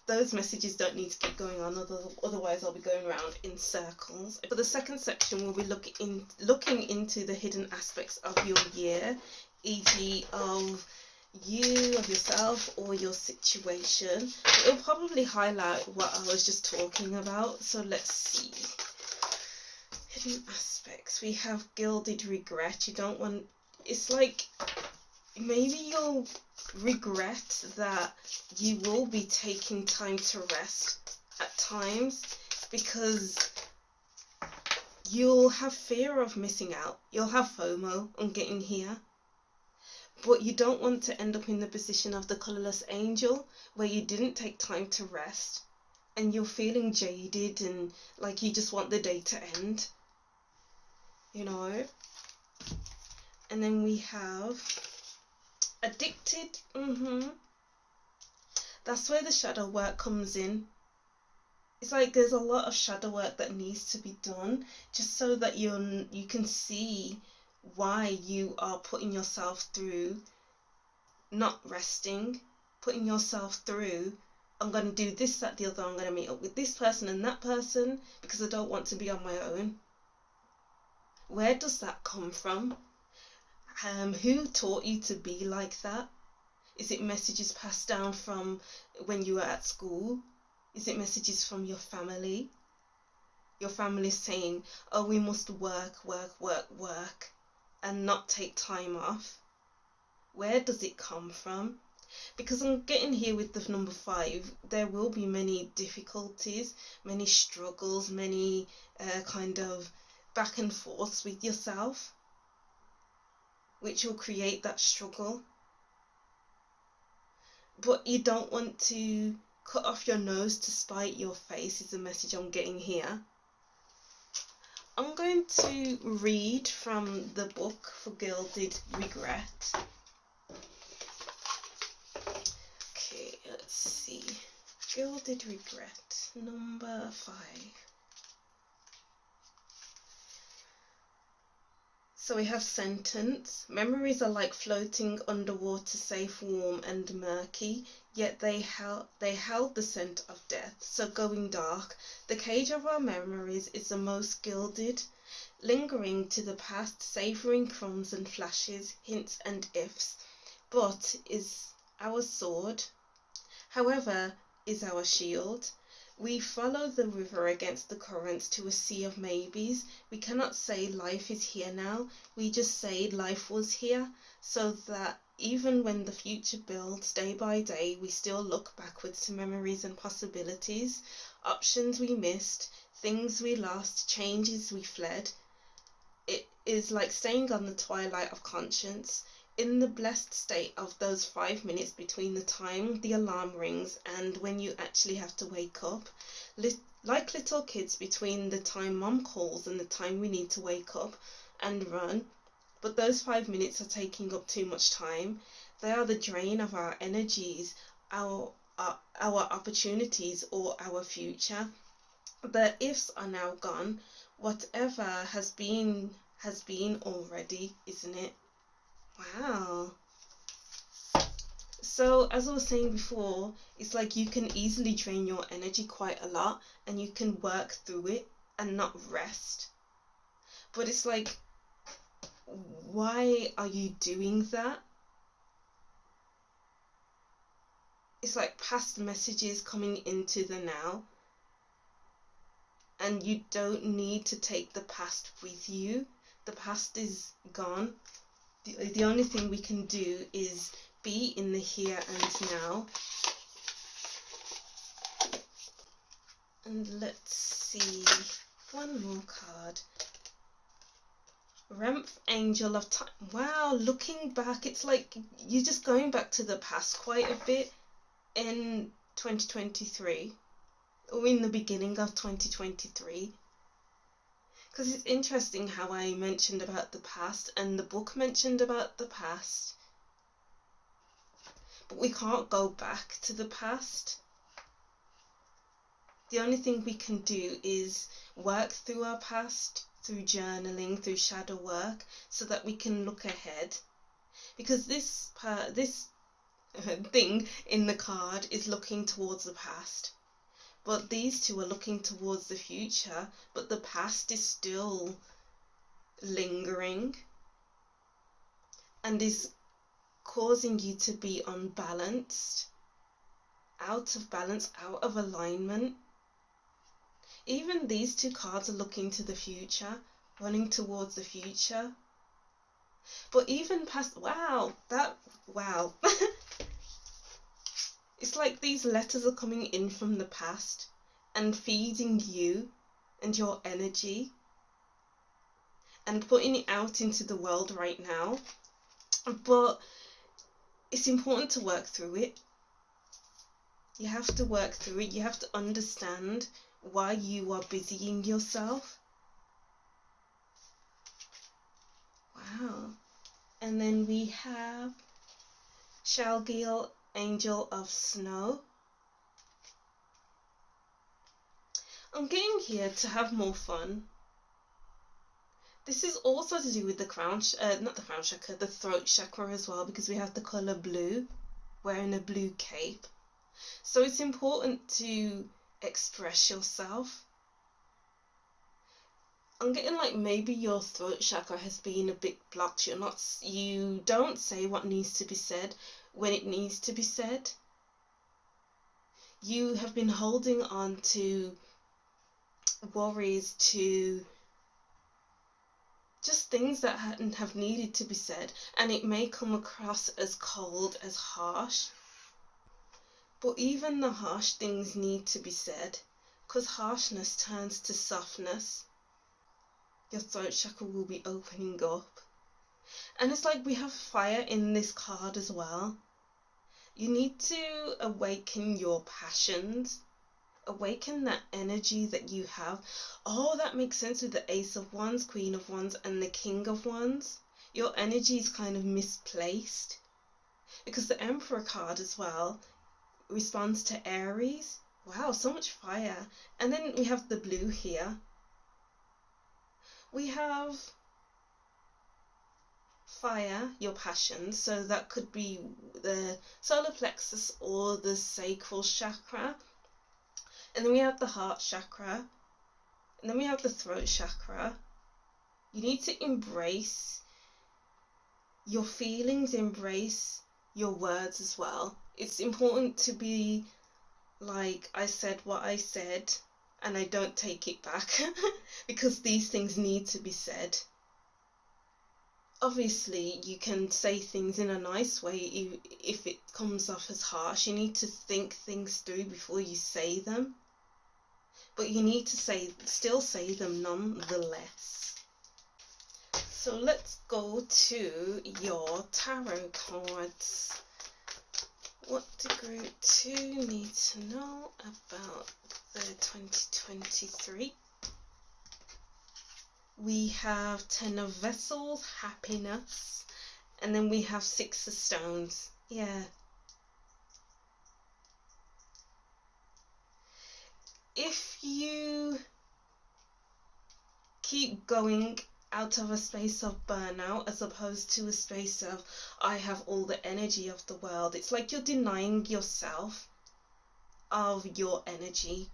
those messages don't need to keep going on, otherwise I'll be going around in circles. For the second section, we'll be looking into the hidden aspects of your year, e.g. of you, of yourself, or your situation. It'll probably highlight what I was just talking about, so let's see. Hidden aspects. We have gilded regret. You don't want, it's like maybe you'll regret that you will be taking time to rest at times, because you'll have fear of missing out. You'll have FOMO on getting here. But you don't want to end up in the position of the colourless angel, where you didn't take time to rest and you're feeling jaded and like you just want the day to end, you know. And then we have addicted. That's where the shadow work comes in. It's like there's a lot of shadow work that needs to be done, just so that you can see why you are putting yourself through not resting, putting yourself through, I'm going to do this, that, the other, I'm going to meet up with this person and that person because I don't want to be on my own. Where does that come from? Who taught you to be like that? Is it messages passed down from when you were at school? Is it messages from your family? Your family saying, oh, we must work, and not take time off. Where does it come from? Because I'm getting here with the number 5, there will be many difficulties, many struggles, many kind of back and forths with yourself, which will create that struggle. But you don't want to cut off your nose to spite your face, is the message I'm getting here. I'm going to read from the book for Gilded Regret. Okay, let's see. Gilded Regret, number 5. So we have sentence. Memories are like floating underwater, safe, warm and murky, yet they held the scent of death. So going dark, the cage of our memories is the most gilded, lingering to the past, savouring crumbs and flashes, hints and ifs. But is our sword, however, is our shield. We follow the river against the currents to a sea of maybes. We cannot say life is here now. We just say life was here, so that even when the future builds day by day, we still look backwards to memories and possibilities, options we missed, things we lost, changes we fled. It is like staying on the twilight of conscience, in the blessed state of those 5 minutes between the time the alarm rings and when you actually have to wake up. Like little kids between the time mom calls and the time we need to wake up and run. But those 5 minutes are taking up too much time. They are the drain of our energies, our opportunities or our future. The ifs are now gone. Whatever has been already, isn't it? Wow. So as I was saying before, it's like you can easily drain your energy quite a lot and you can work through it and not rest. But it's like, why are you doing that? it's like past messages coming into the now. And you don't need to take the past with you. The past is gone. The only thing we can do is be in the here and now. And let's see, one more card. Remph, Angel of Time. Wow, looking back, it's like you're just going back to the past quite a bit in 2023. Or in the beginning of 2023. Because it's interesting how I mentioned about the past and the book mentioned about the past. But we can't go back to the past. The only thing we can do is work through our past, through journaling, through shadow work, so that we can look ahead. Because this thing in the card is looking towards the past. But these two are looking towards the future, but the past is still lingering and is causing you to be unbalanced, out of balance, out of alignment. Even these two cards are looking to the future, running towards the future. But even past, wow. It's like these letters are coming in from the past and feeding you and your energy and putting it out into the world right now. But it's important to work through it. You have to work through it. You have to understand why you are busying yourself. Wow. And then we have Shalgil, Angel of Snow. I'm getting here to have more fun. This is also to do with the crown, not the crown chakra, the throat chakra as well, because we have the colour blue, wearing a blue cape. So it's important to express yourself. I'm getting like maybe your throat chakra has been a bit blocked. You don't say what needs to be said when it needs to be said. You have been holding on to worries, to just things that have needed to be said, and it may come across as cold, as harsh. But even the harsh things need to be said, because harshness turns to softness. Your throat chakra will be opening up. And it's like we have fire in this card as well. You need to awaken your passions. Awaken that energy that you have. Oh, that makes sense with the Ace of Wands, Queen of Wands, and the King of Wands. Your energy is kind of misplaced. Because the Emperor card as well responds to Aries. Wow, so much fire. And then we have the blue here. We have fire, your passions, so that could be the solar plexus or the sacral chakra. And then we have the heart chakra. And then we have the throat chakra. You need to embrace your feelings, embrace your words as well. It's important to be like, I said what I said, and I don't take it back, because these things need to be said. Obviously, you can say things in a nice way if it comes off as harsh. You need to think things through before you say them. But you need to still say them nonetheless. So let's go to your tarot cards. What do Group 2 need to know about the 2023? We have 10 of Vessels, happiness, and then we have 6 of Stones. Yeah. If you keep going out of a space of burnout as opposed to a space of, I have all the energy of the world, it's like you're denying yourself of your energy.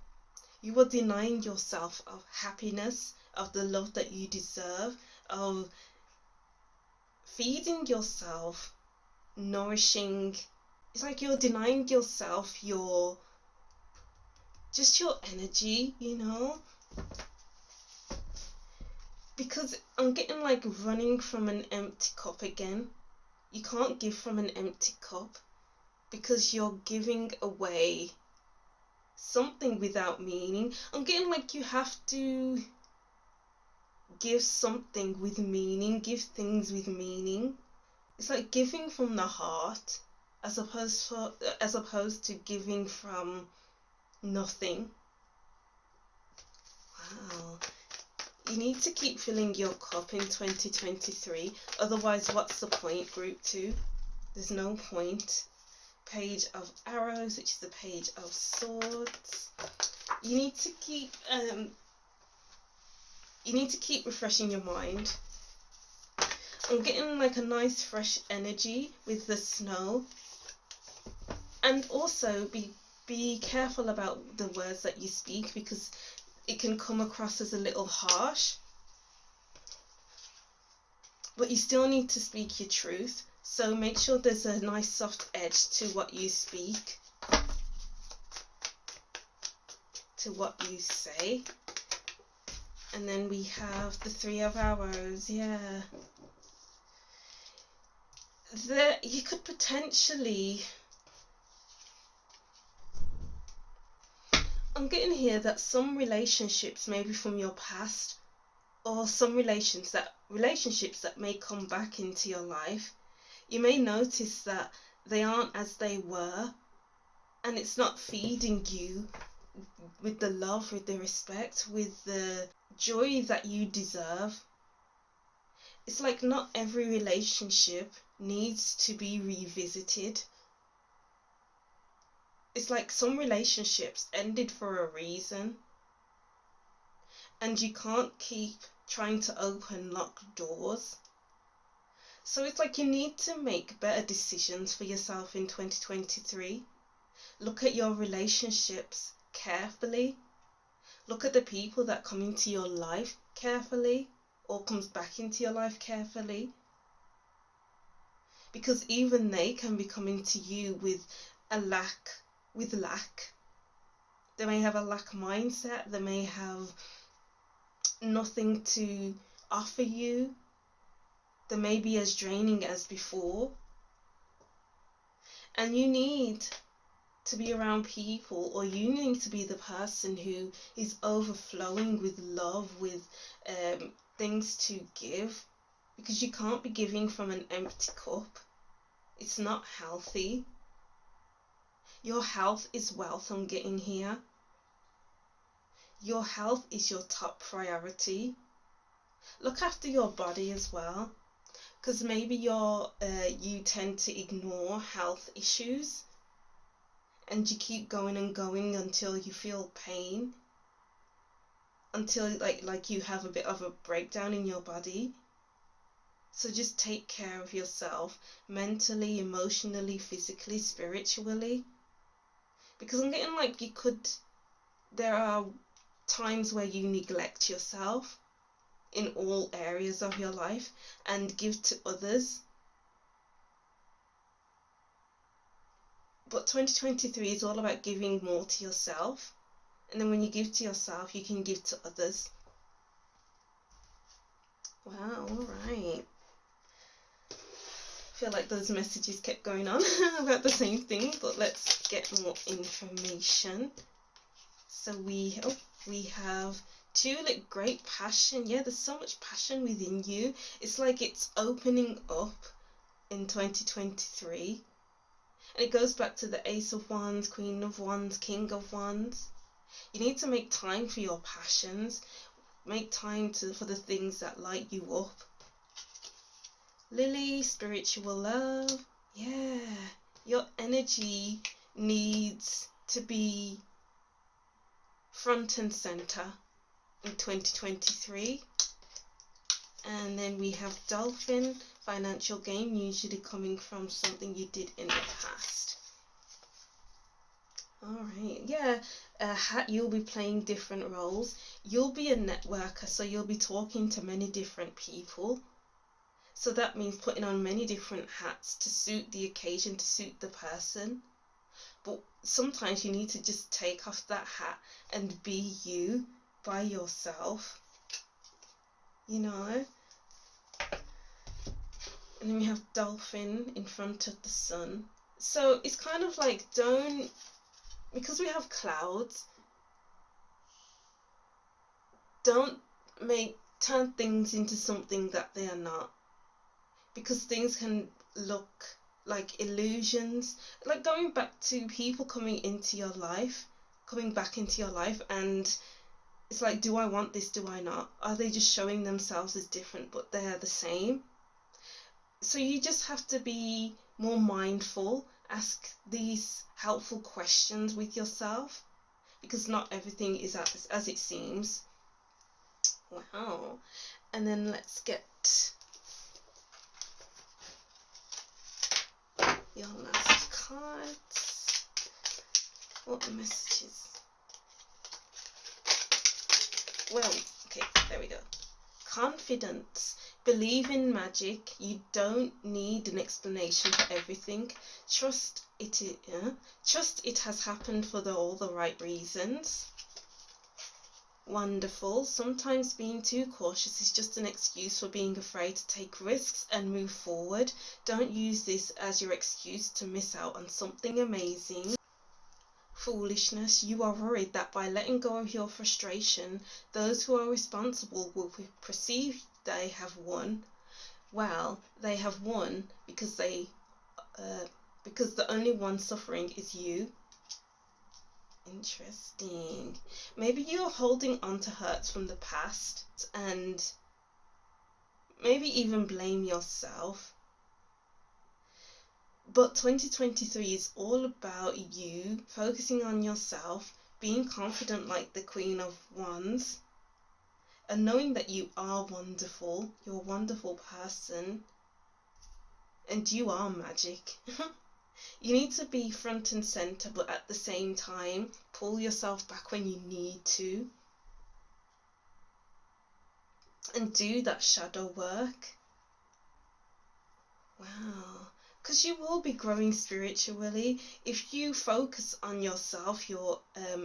You are denying yourself of happiness, of the love that you deserve, of feeding yourself, nourishing. It's like you're denying yourself your energy, because I'm getting like running from an empty cup again. You can't give from an empty cup, because you're giving away something without meaning. I'm getting like you have to give something with meaning, give things with meaning. It's like giving from the heart as opposed to giving from nothing. Wow. You need to keep filling your cup in 2023. Otherwise, what's the point, group 2? There's no point. Page of Arrows, which is the Page of Swords. You need to keep refreshing your mind. I'm getting like a nice fresh energy with the snow. And also be careful about the words that you speak, because it can come across as a little harsh. But you still need to speak your truth. So make sure there's a nice soft edge to what you speak, to what you say. And then we have the Three of Arrows. Yeah. You could potentially... I'm getting here that some relationships, maybe from your past, or some relationships that may come back into your life, you may notice that they aren't as they were, and it's not feeding you with the love, with the respect, with the joy that you deserve. It's like not every relationship needs to be revisited. It's like some relationships ended for a reason, and you can't keep trying to open locked doors. So it's like you need to make better decisions for yourself in 2023. Look at your relationships carefully. Look at the people that come into your life carefully, or comes back into your life carefully. Because even they can be coming to you with lack. They may have a lack mindset. They may have nothing to offer you. They may be as draining as before. And you need to be around people, or you need to be the person who is overflowing with love, with things to give, because you can't be giving from an empty cup. It's not healthy. Your health is wealth, I'm getting here. Your health is your top priority. Look after your body as well, because maybe you tend to ignore health issues, and you keep going and going until you feel pain, until like you have a bit of a breakdown in your body. So just take care of yourself mentally, emotionally, physically, spiritually. Because I'm getting like there are times where you neglect yourself in all areas of your life and give to others. But 2023 is all about giving more to yourself. And then when you give to yourself, you can give to others. Wow, alright. I feel like those messages kept going on about the same thing, but let's get more information. So we have Tulip, great passion. Yeah, there's so much passion within you. It's like it's opening up in 2023. And it goes back to the Ace of Wands, Queen of Wands, King of Wands. You need to make time for your passions. Make time for the things that light you up. Lily, spiritual love. Yeah, your energy needs to be front and center in 2023. And then we have Dolphin, financial gain, usually coming from something you did in the past. Alright, yeah, you'll be playing different roles. You'll be a networker, so you'll be talking to many different people. So that means putting on many different hats to suit the occasion, to suit the person. But sometimes you need to just take off that hat and be you by yourself, you know. And then we have dolphin in front of the sun. So it's kind of like, because we have clouds, don't turn things into something that they are not. Because things can look like illusions, like going back to people coming back into your life, and it's like, do I want this, do I not? Are they just showing themselves as different but they are the same? So you just have to be more mindful, ask these helpful questions with yourself, because not everything is as it seems. Wow. And then let's get your last cards. What the messages? Well, okay, there we go. Confidence. Believe in magic. You don't need an explanation for everything. Trust it has happened for all the right reasons. Wonderful. Sometimes being too cautious is just an excuse for being afraid to take risks and move forward. Don't use this as your excuse to miss out on something amazing. Foolishness. You are worried that by letting go of your frustration, those who are responsible will perceive they have won. Well, they have won because the only one suffering is you. Interesting. Maybe you're holding on to hurts from the past and maybe even blame yourself. But 2023 is all about you focusing on yourself, being confident like the Queen of Wands, and knowing that you are wonderful, you're a wonderful person, and you are magic. You need to be front and center, but at the same time, pull yourself back when you need to. And do that shadow work. Wow. Because you will be growing spiritually. If you focus on yourself, your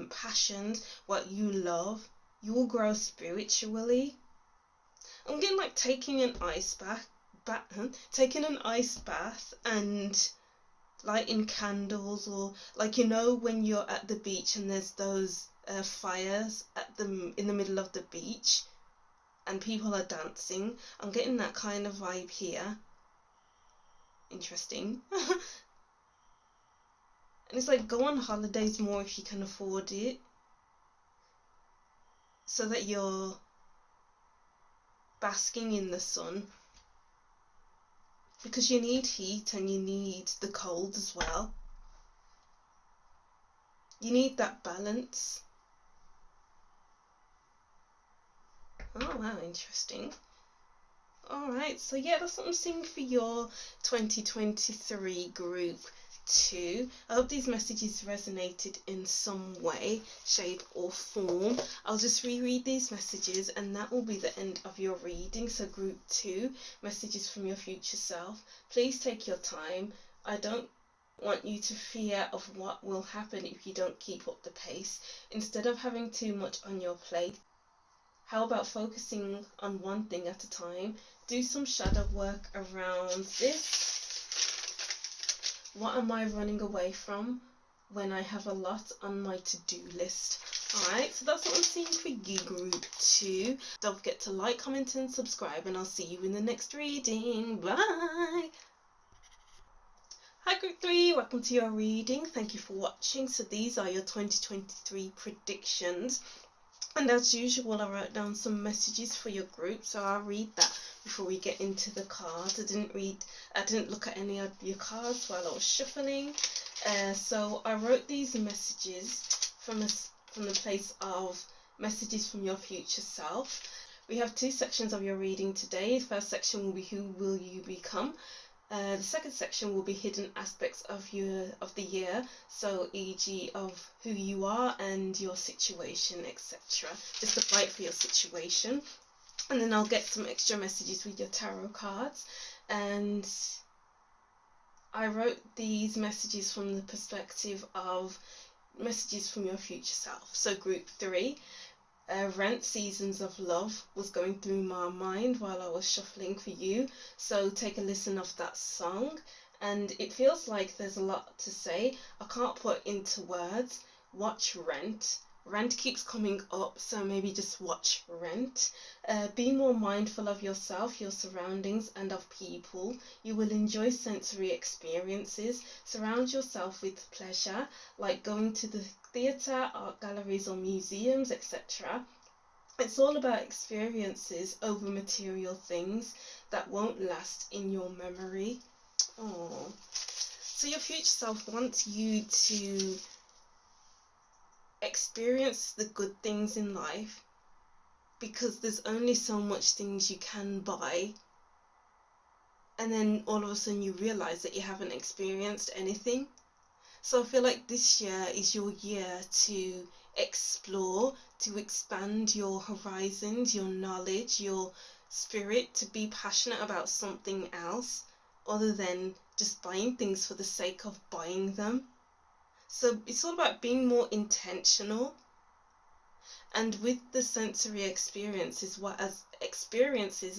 passions, what you love, you will grow spiritually. I'm getting like taking an ice bath and lighting candles, or like, you know, when you're at the beach and there's those fires in the middle of the beach and people are dancing. I'm getting that kind of vibe here. Interesting. And it's like, go on holidays more if you can afford it, so that you're basking in the sun, because you need heat and you need the cold as well. You need that balance. Oh wow, interesting. Alright, so yeah, that's what I'm seeing for your 2023 group 2. I hope these messages resonated in some way, shape or form. I'll just reread these messages and that will be the end of your reading. So group 2, messages from your future self. Please take your time. I don't want you to fear of what will happen if you don't keep up the pace. Instead of having too much on your plate, how about focusing on one thing at a time? Do some shadow work around this. What am I running away from when I have a lot on my to-do list? Alright, so that's what I'm seeing for you, group 2. Don't forget to like, comment and subscribe, and I'll see you in the next reading. Bye! Hi group 3, welcome to your reading. Thank you for watching. So these are your 2023 predictions. And as usual, I wrote down some messages for your group, so I'll read that before we get into the cards. I didn't look at any of your cards while I was shuffling. So I wrote these messages from the place of messages from your future self. We have 2 sections of your reading today. The first section will be who will you become. The second section will be hidden aspects of the year, so e.g. of who you are and your situation, etc. Just apply it for your situation. and then I'll get some extra messages with your tarot cards. And I wrote these messages from the perspective of messages from your future self. So group 3, Rent Seasons of Love was going through my mind while I was shuffling for you. So take a listen of that song. And it feels like there's a lot to say. I can't put into words. Watch Rent. Rent keeps coming up, so maybe just watch Rent. Be more mindful of yourself, your surroundings, and of people. You will enjoy sensory experiences. Surround yourself with pleasure, like going to the theatre, art galleries, or museums, etc. It's all about experiences over material things that won't last in your memory. Oh, so your future self wants you to experience the good things in life, because there's only so much things you can buy, and then all of a sudden you realize that you haven't experienced anything. So I feel like this year is your year to explore, to expand your horizons, your knowledge, your spirit, to be passionate about something else other than just buying things for the sake of buying them. So it's all about being more intentional. And with the sensory experiences,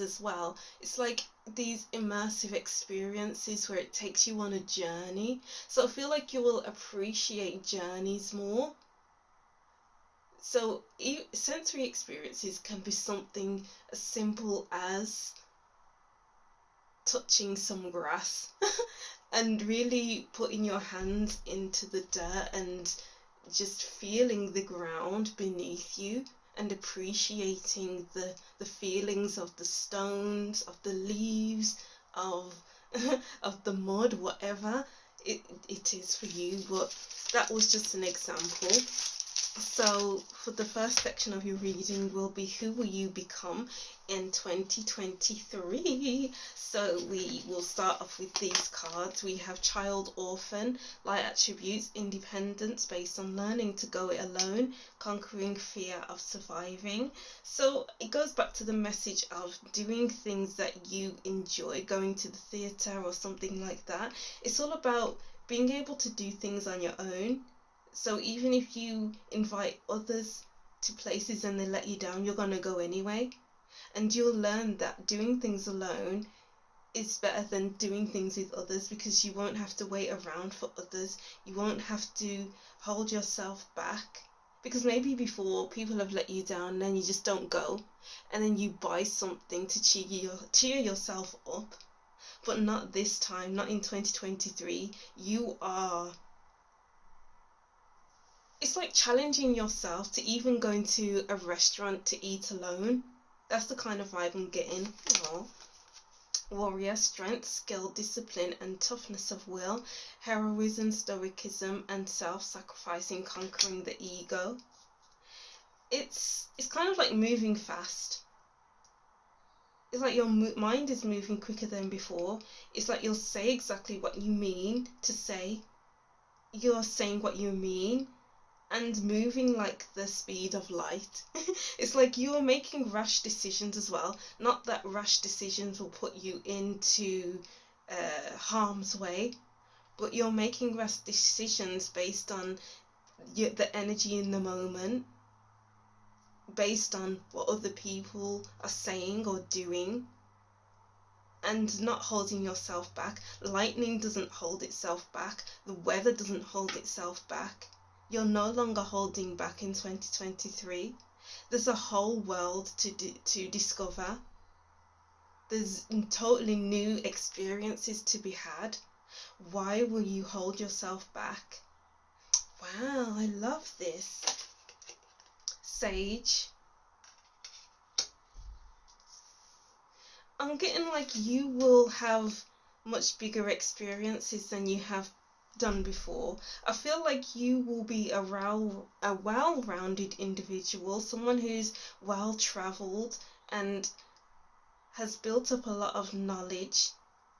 as well, it's like these immersive experiences where it takes you on a journey. So I feel like you will appreciate journeys more. So sensory experiences can be something as simple as touching some grass and really putting your hands into the dirt and just feeling the ground beneath you and appreciating the feelings of the stones, of the leaves, of of the mud, whatever it is for you. But that was just an example. So for the first section of your reading will be who will you become in 2023. So we will start off with these cards. We have child, orphan, light attributes, independence based on learning to go it alone, conquering fear of surviving. So it goes back to the message of doing things that you enjoy, going to the theatre or something like that. It's all about being able to do things on your own. So even if you invite others to places and they let you down, you're going to go anyway. And you'll learn that doing things alone is better than doing things with others, because you won't have to wait around for others. You won't have to hold yourself back, because maybe before people have let you down and then you just don't go, and then you buy something to cheer yourself up. But not this time, not in 2023. It's like challenging yourself to even go into a restaurant to eat alone. That's the kind of vibe I'm getting. Aww. Warrior, strength, skill, discipline, and toughness of will. Heroism, stoicism, and self-sacrificing, conquering the ego. It's kind of like moving fast. It's like your mind is moving quicker than before. It's like you'll say exactly what you mean to say. You're saying what you mean. And moving like the speed of light. It's like you're making rash decisions as well. Not that rash decisions will put you into harm's way, but you're making rash decisions based on the energy in the moment, based on what other people are saying or doing, and not holding yourself back. Lightning doesn't hold itself back. The weather doesn't hold itself back. You're no longer holding back in 2023. There's a whole world to discover. There's totally new experiences to be had. Why will you hold yourself back? Wow, I love this. Sage. I'm getting like you will have much bigger experiences than you have done before. I feel like you will be a well-rounded individual, someone who's well-traveled and has built up a lot of knowledge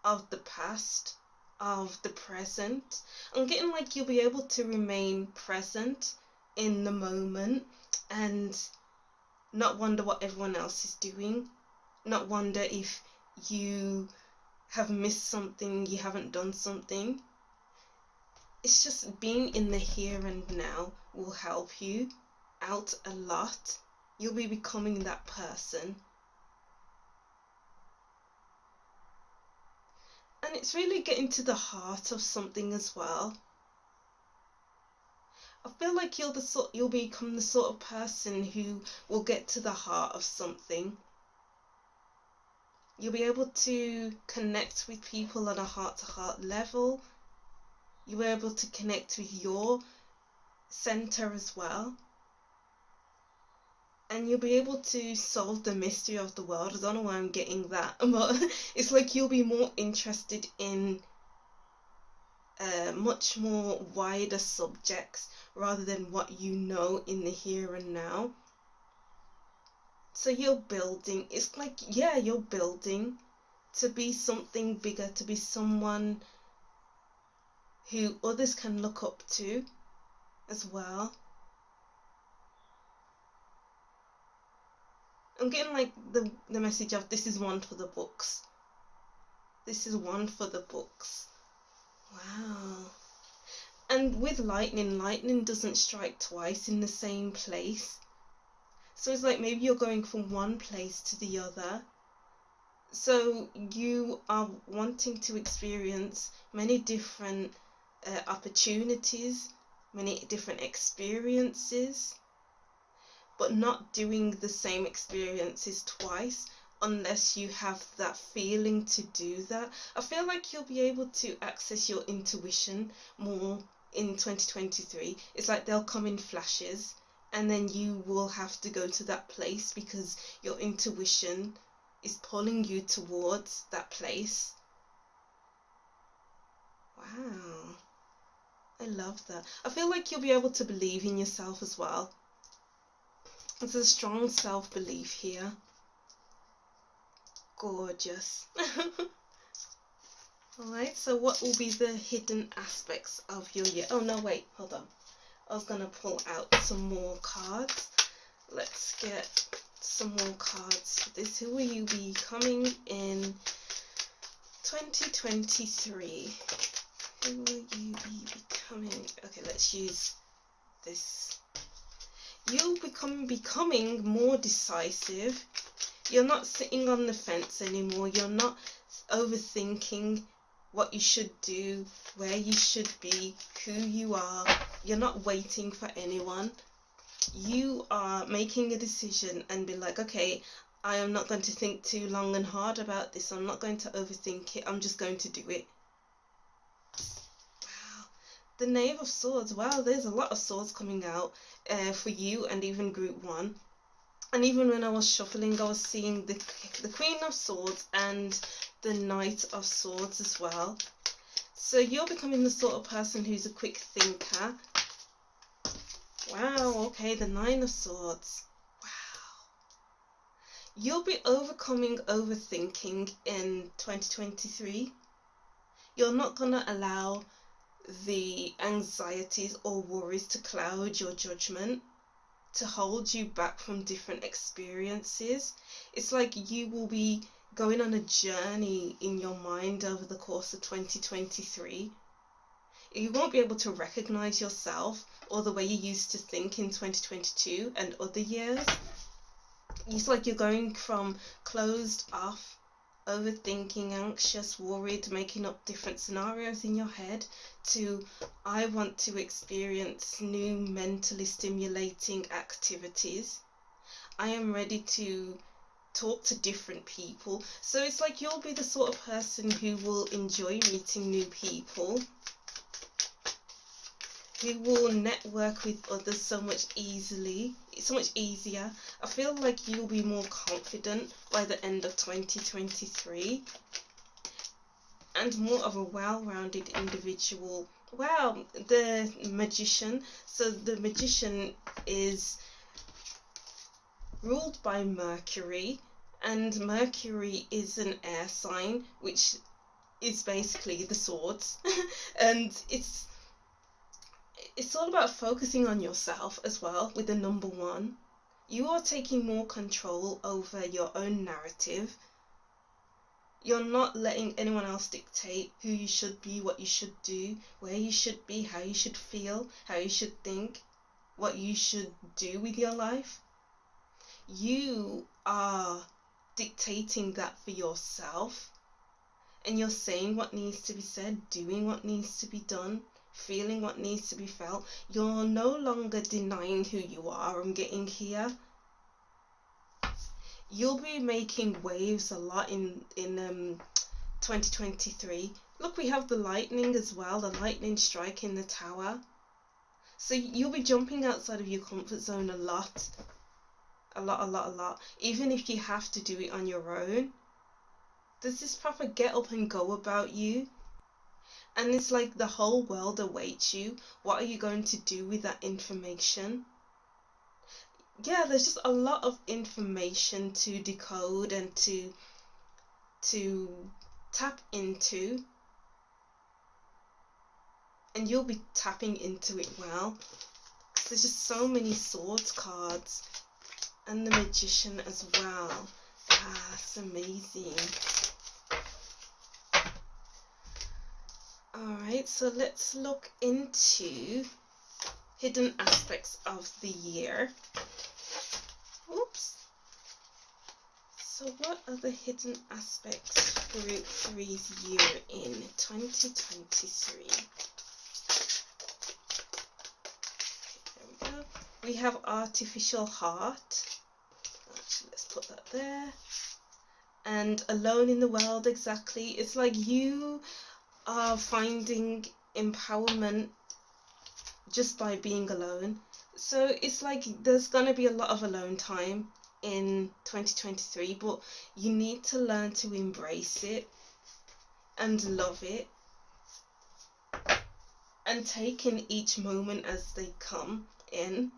of the past, of the present. I'm getting like you'll be able to remain present in the moment and not wonder what everyone else is doing. not wonder if you have missed something, you haven't done something. It's just being in the here and now will help you out a lot. You'll be becoming that person. And it's really getting to the heart of something as well. I feel like you'll become the sort of person who will get to the heart of something. You'll be able to connect with people on a heart-to-heart level. You'll be able to connect with your center as well. And you'll be able to solve the mystery of the world. I don't know why I'm getting that, but it's like you'll be more interested in much more wider subjects rather than what you know in the here and now. So you're building, it's like, yeah, you're building to be something bigger, to be someone who others can look up to as well. I'm getting like the message of this is one for the books. This is one for the books. Wow. And with lightning doesn't strike twice in the same place. So it's like maybe you're going from one place to the other. So you are wanting to experience many different opportunities, many different experiences, but not doing the same experiences twice unless you have that feeling to do that. I feel like you'll be able to access your intuition more in 2023. It's like they'll come in flashes, and then you will have to go to that place because your intuition is pulling you towards that place. Wow. I love that. I feel like you'll be able to believe in yourself as well. There's a strong self-belief here. Gorgeous. Alright, so what will be the hidden aspects of your year? Oh no, wait, hold on. I was going to pull out some more cards. Let's get some more cards for this. Who will you be becoming in 2023? Who will you be becoming? Okay, let's use this. You'll becoming more decisive. You're not sitting on the fence anymore. You're not overthinking what you should do, where you should be, who you are. You're not waiting for anyone. You are making a decision and be like, okay, I am not going to think too long and hard about this. I'm not going to overthink it. I'm just going to do it. Wow. The Knave of Swords. Wow, there's a lot of swords coming out for you and even group 1. And even when I was shuffling, I was seeing the Queen of Swords and the Knight of Swords as well. So you're becoming the sort of person who's a quick thinker. Wow, okay, the 9 of Swords. Wow. You'll be overcoming overthinking in 2023. You're not going to allow the anxieties or worries to cloud your judgment, to hold you back from different experiences. It's like you will be going on a journey in your mind over the course of 2023. You won't be able to recognize yourself or the way you used to think in 2022 and other years. It's like you're going from closed off, overthinking, anxious, worried, making up different scenarios in your head, to I want to experience new mentally stimulating activities. I am ready to talk to different people. So it's like you'll be the sort of person who will enjoy meeting new people, who will network with others so much easier. I feel like you'll be more confident by the end of 2023 and more of a well-rounded individual. Wow, the Magician. So the Magician is ruled by Mercury, and Mercury is an air sign, which is basically the swords. And it's all about focusing on yourself as well with the number 1. You are taking more control over your own narrative. You're not letting anyone else dictate who you should be, what you should do, where you should be, how you should feel, how you should think, what you should do with your life. You are dictating that for yourself, and you're saying what needs to be said, doing what needs to be done, feeling what needs to be felt. You're no longer denying who you are and getting here. You'll be making waves a lot in 2023. Look, we have the lightning as well, the lightning strike in the tower. So you'll be jumping outside of your comfort zone a lot. Even if you have to do it on your own. There's this proper get up and go about you. And it's like the whole world awaits you. What are you going to do with that information? Yeah, there's just a lot of information to decode and to tap into. And you'll be tapping into it well. There's just so many swords cards. And the magician as well. It's amazing. Alright, so let's look into hidden aspects of the year. Oops. So what are the hidden aspects for Group 3's year in 2023? There we go. We have artificial heart. Actually, let's put that there. And alone in the world, exactly. It's like you are finding empowerment just by being alone. So it's like there's going to be a lot of alone time in 2023, but you need to learn to embrace it and love it and take in each moment as they come in.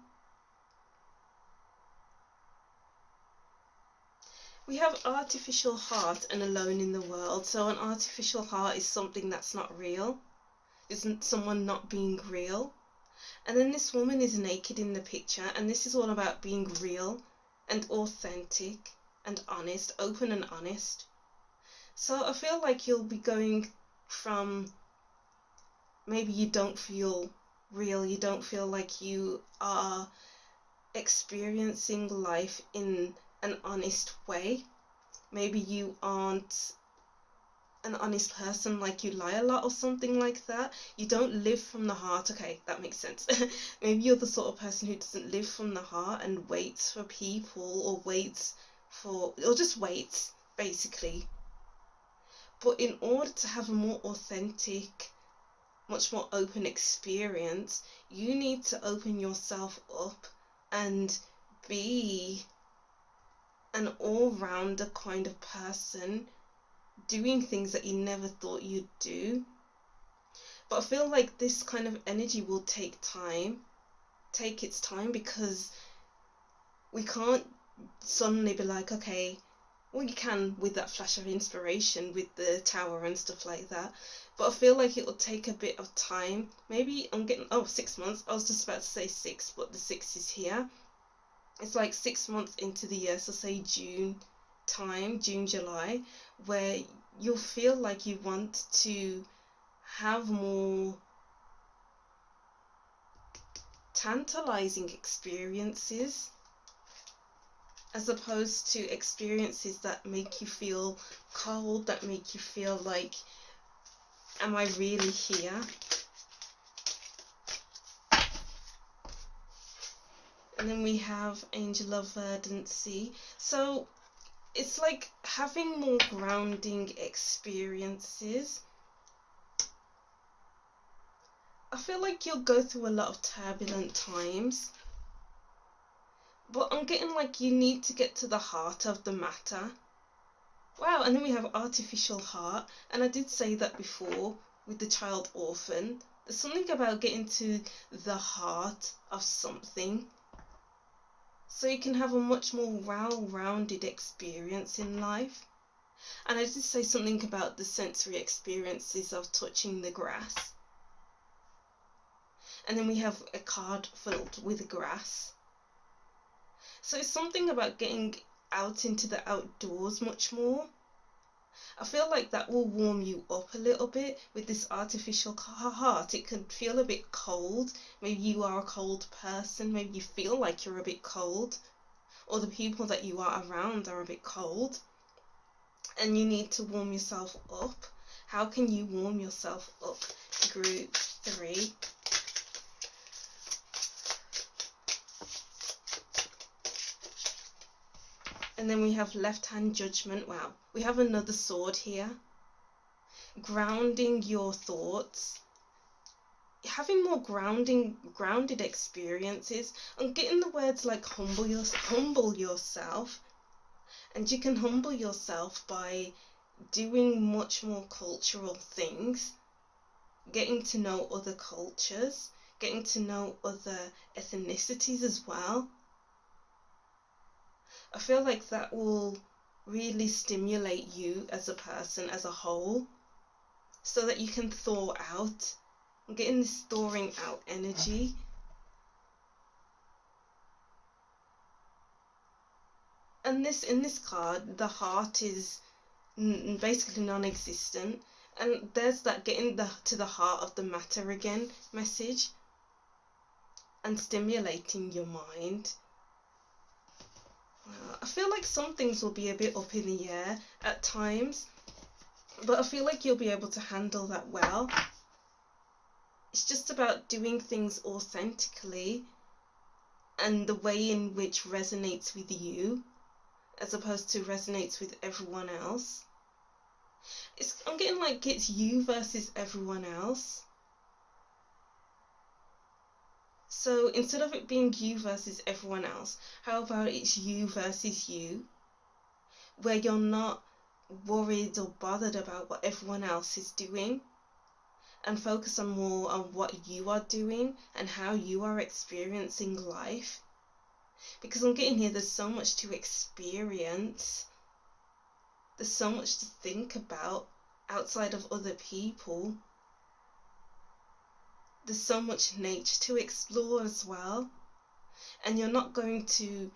We have artificial heart and alone in the world. So an artificial heart is something that's not real. Isn't someone not being real? And then this woman is naked in the picture, and this is all about being real and authentic and honest, open and honest. So I feel like you'll be going from maybe you don't feel real, you don't feel like you are experiencing life in an honest way. Maybe you aren't an honest person, like you lie a lot or something like that. You don't live from the heart. Okay, that makes sense. Maybe you're the sort of person who doesn't live from the heart and waits for people or just waits basically. But in order to have a more authentic, much more open experience, you need to open yourself up and be an all-rounder kind of person, doing things that you never thought you'd do. But I feel like this kind of energy will take its time, because we can't suddenly be like, okay, well, you can with that flash of inspiration with the tower and stuff like that, but I feel like it will take a bit of time. Maybe 6 months. I was just about to say 6, but the 6 is here. It's like 6 months into the year, so say June, July, where you'll feel like you want to have more tantalizing experiences, as opposed to experiences that make you feel cold, that make you feel like, am I really here? And then we have Angel of Verdancy. So it's like having more grounding experiences. I feel like you'll go through a lot of turbulent times, but I'm getting like you need to get to the heart of the matter. Wow, and then we have artificial heart, and I did say that before with the child orphan. There's something about getting to the heart of something, so you can have a much more well-rounded experience in life. And I did say something about the sensory experiences of touching the grass. And then we have a card filled with grass. So it's something about getting out into the outdoors much more. I feel like that will warm you up a little bit with this artificial heart. It can feel a bit cold. Maybe you are a cold person. Maybe you feel like you're a bit cold, or the people that you are around are a bit cold, and you need to warm yourself up. How can you warm yourself up? Group 3. And then we have left-hand judgment. Wow, we have another sword here. Grounding your thoughts. Having more grounded experiences. I'm getting the words like humble yourself. And you can humble yourself by doing much more cultural things. Getting to know other cultures. Getting to know other ethnicities as well. I feel like that will really stimulate you as a person as a whole, so that you can thaw out. I'm getting this thawing out energy. And in this card, the heart is basically non-existent, and there's that getting to the heart of the matter again message, and stimulating your mind. I feel like some things will be a bit up in the air at times, but I feel like you'll be able to handle that well. It's just about doing things authentically and the way in which resonates with you, as opposed to resonates with everyone else. I'm getting like it's you versus everyone else. So instead of it being you versus everyone else, how about it's you versus you, where you're not worried or bothered about what everyone else is doing, and focus on more on what you are doing and how you are experiencing life. Because I'm getting here, there's so much to experience. There's so much to think about outside of other people. There's so much nature to explore as well. And you're not going to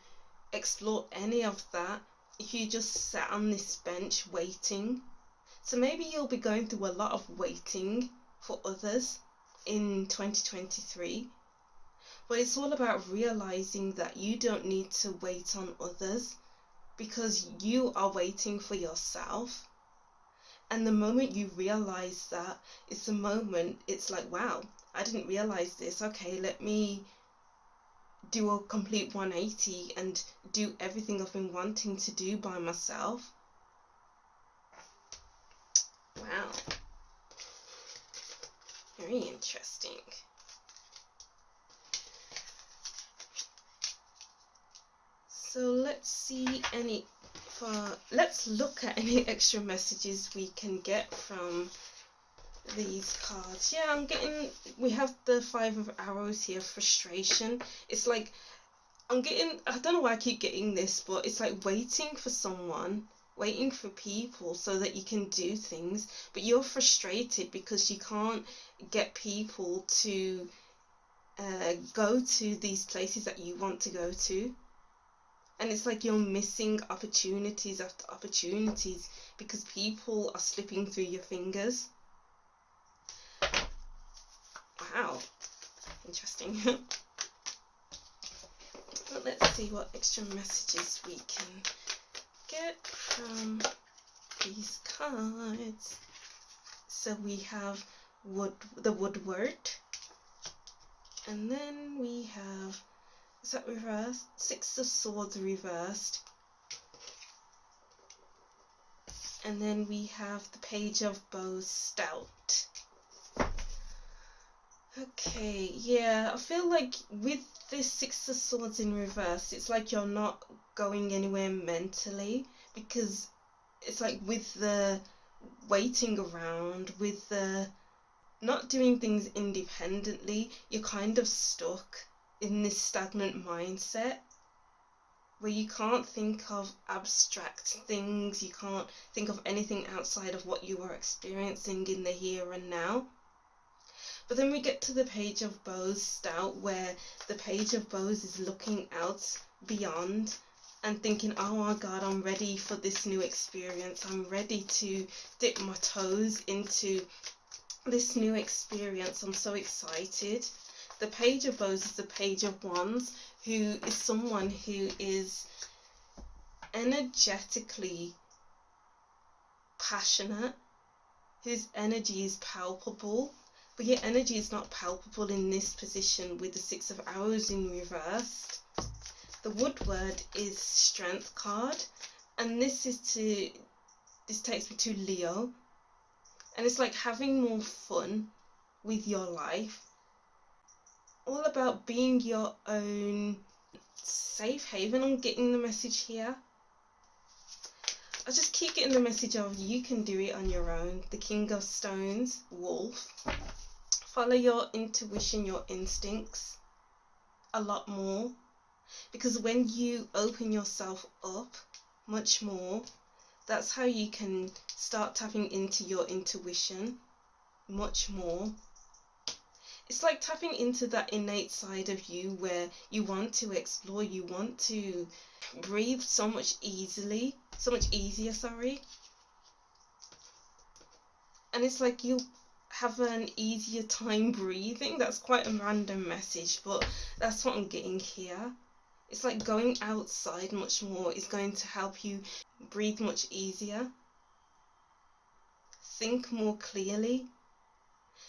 explore any of that if you just sat on this bench waiting. So maybe you'll be going through a lot of waiting for others in 2023. But it's all about realizing that you don't need to wait on others, because you are waiting for yourself. And the moment you realize that, it's the moment it's like, wow, I didn't realize this. Okay, let me do a complete 180 and do everything I've been wanting to do by myself. Wow. Very interesting. So let's look at any extra messages we can get from these cards. Yeah, we have the 5 of arrows here, frustration. It's like, I don't know why I keep getting this, but it's like waiting for someone, waiting for people so that you can do things, but you're frustrated because you can't get people to go to these places that you want to go to. And it's like you're missing opportunities after opportunities because people are slipping through your fingers. Wow, interesting. But let's see what extra messages we can get from these cards. So we have the woodward, and then we have, is that reversed? 6 of Swords reversed. And then we have the Page of Bows, stout. Okay, yeah, I feel like with this 6 of Swords in reverse, it's like you're not going anywhere mentally, because it's like with the waiting around, with the not doing things independently, you're kind of stuck in this stagnant mindset where you can't think of abstract things, you can't think of anything outside of what you are experiencing in the here and now. But then we get to the Page of Bows, stout, where the Page of Bows is looking out beyond and thinking, oh my God, I'm ready for this new experience. I'm ready to dip my toes into this new experience. I'm so excited. The Page of Bows is the Page of Wands, who is someone who is energetically passionate, whose energy is palpable, but your energy is not palpable in this position with the Six of Arrows in reversed. The Wood word is Strength card, and this takes me to Leo, and it's like having more fun with your life, all about being your own safe haven. I'm getting the message here. I just keep getting the message of you can do it on your own. The King of Stones, Wolf. Follow your intuition, your instincts a lot more, because when you open yourself up much more, that's how you can start tapping into your intuition much more. It's like tapping into that innate side of you where you want to explore, you want to breathe so much easier, and it's like you have an easier time breathing. That's quite a random message, but that's what I'm getting here. It's like going outside much more is going to help you breathe much easier, think more clearly.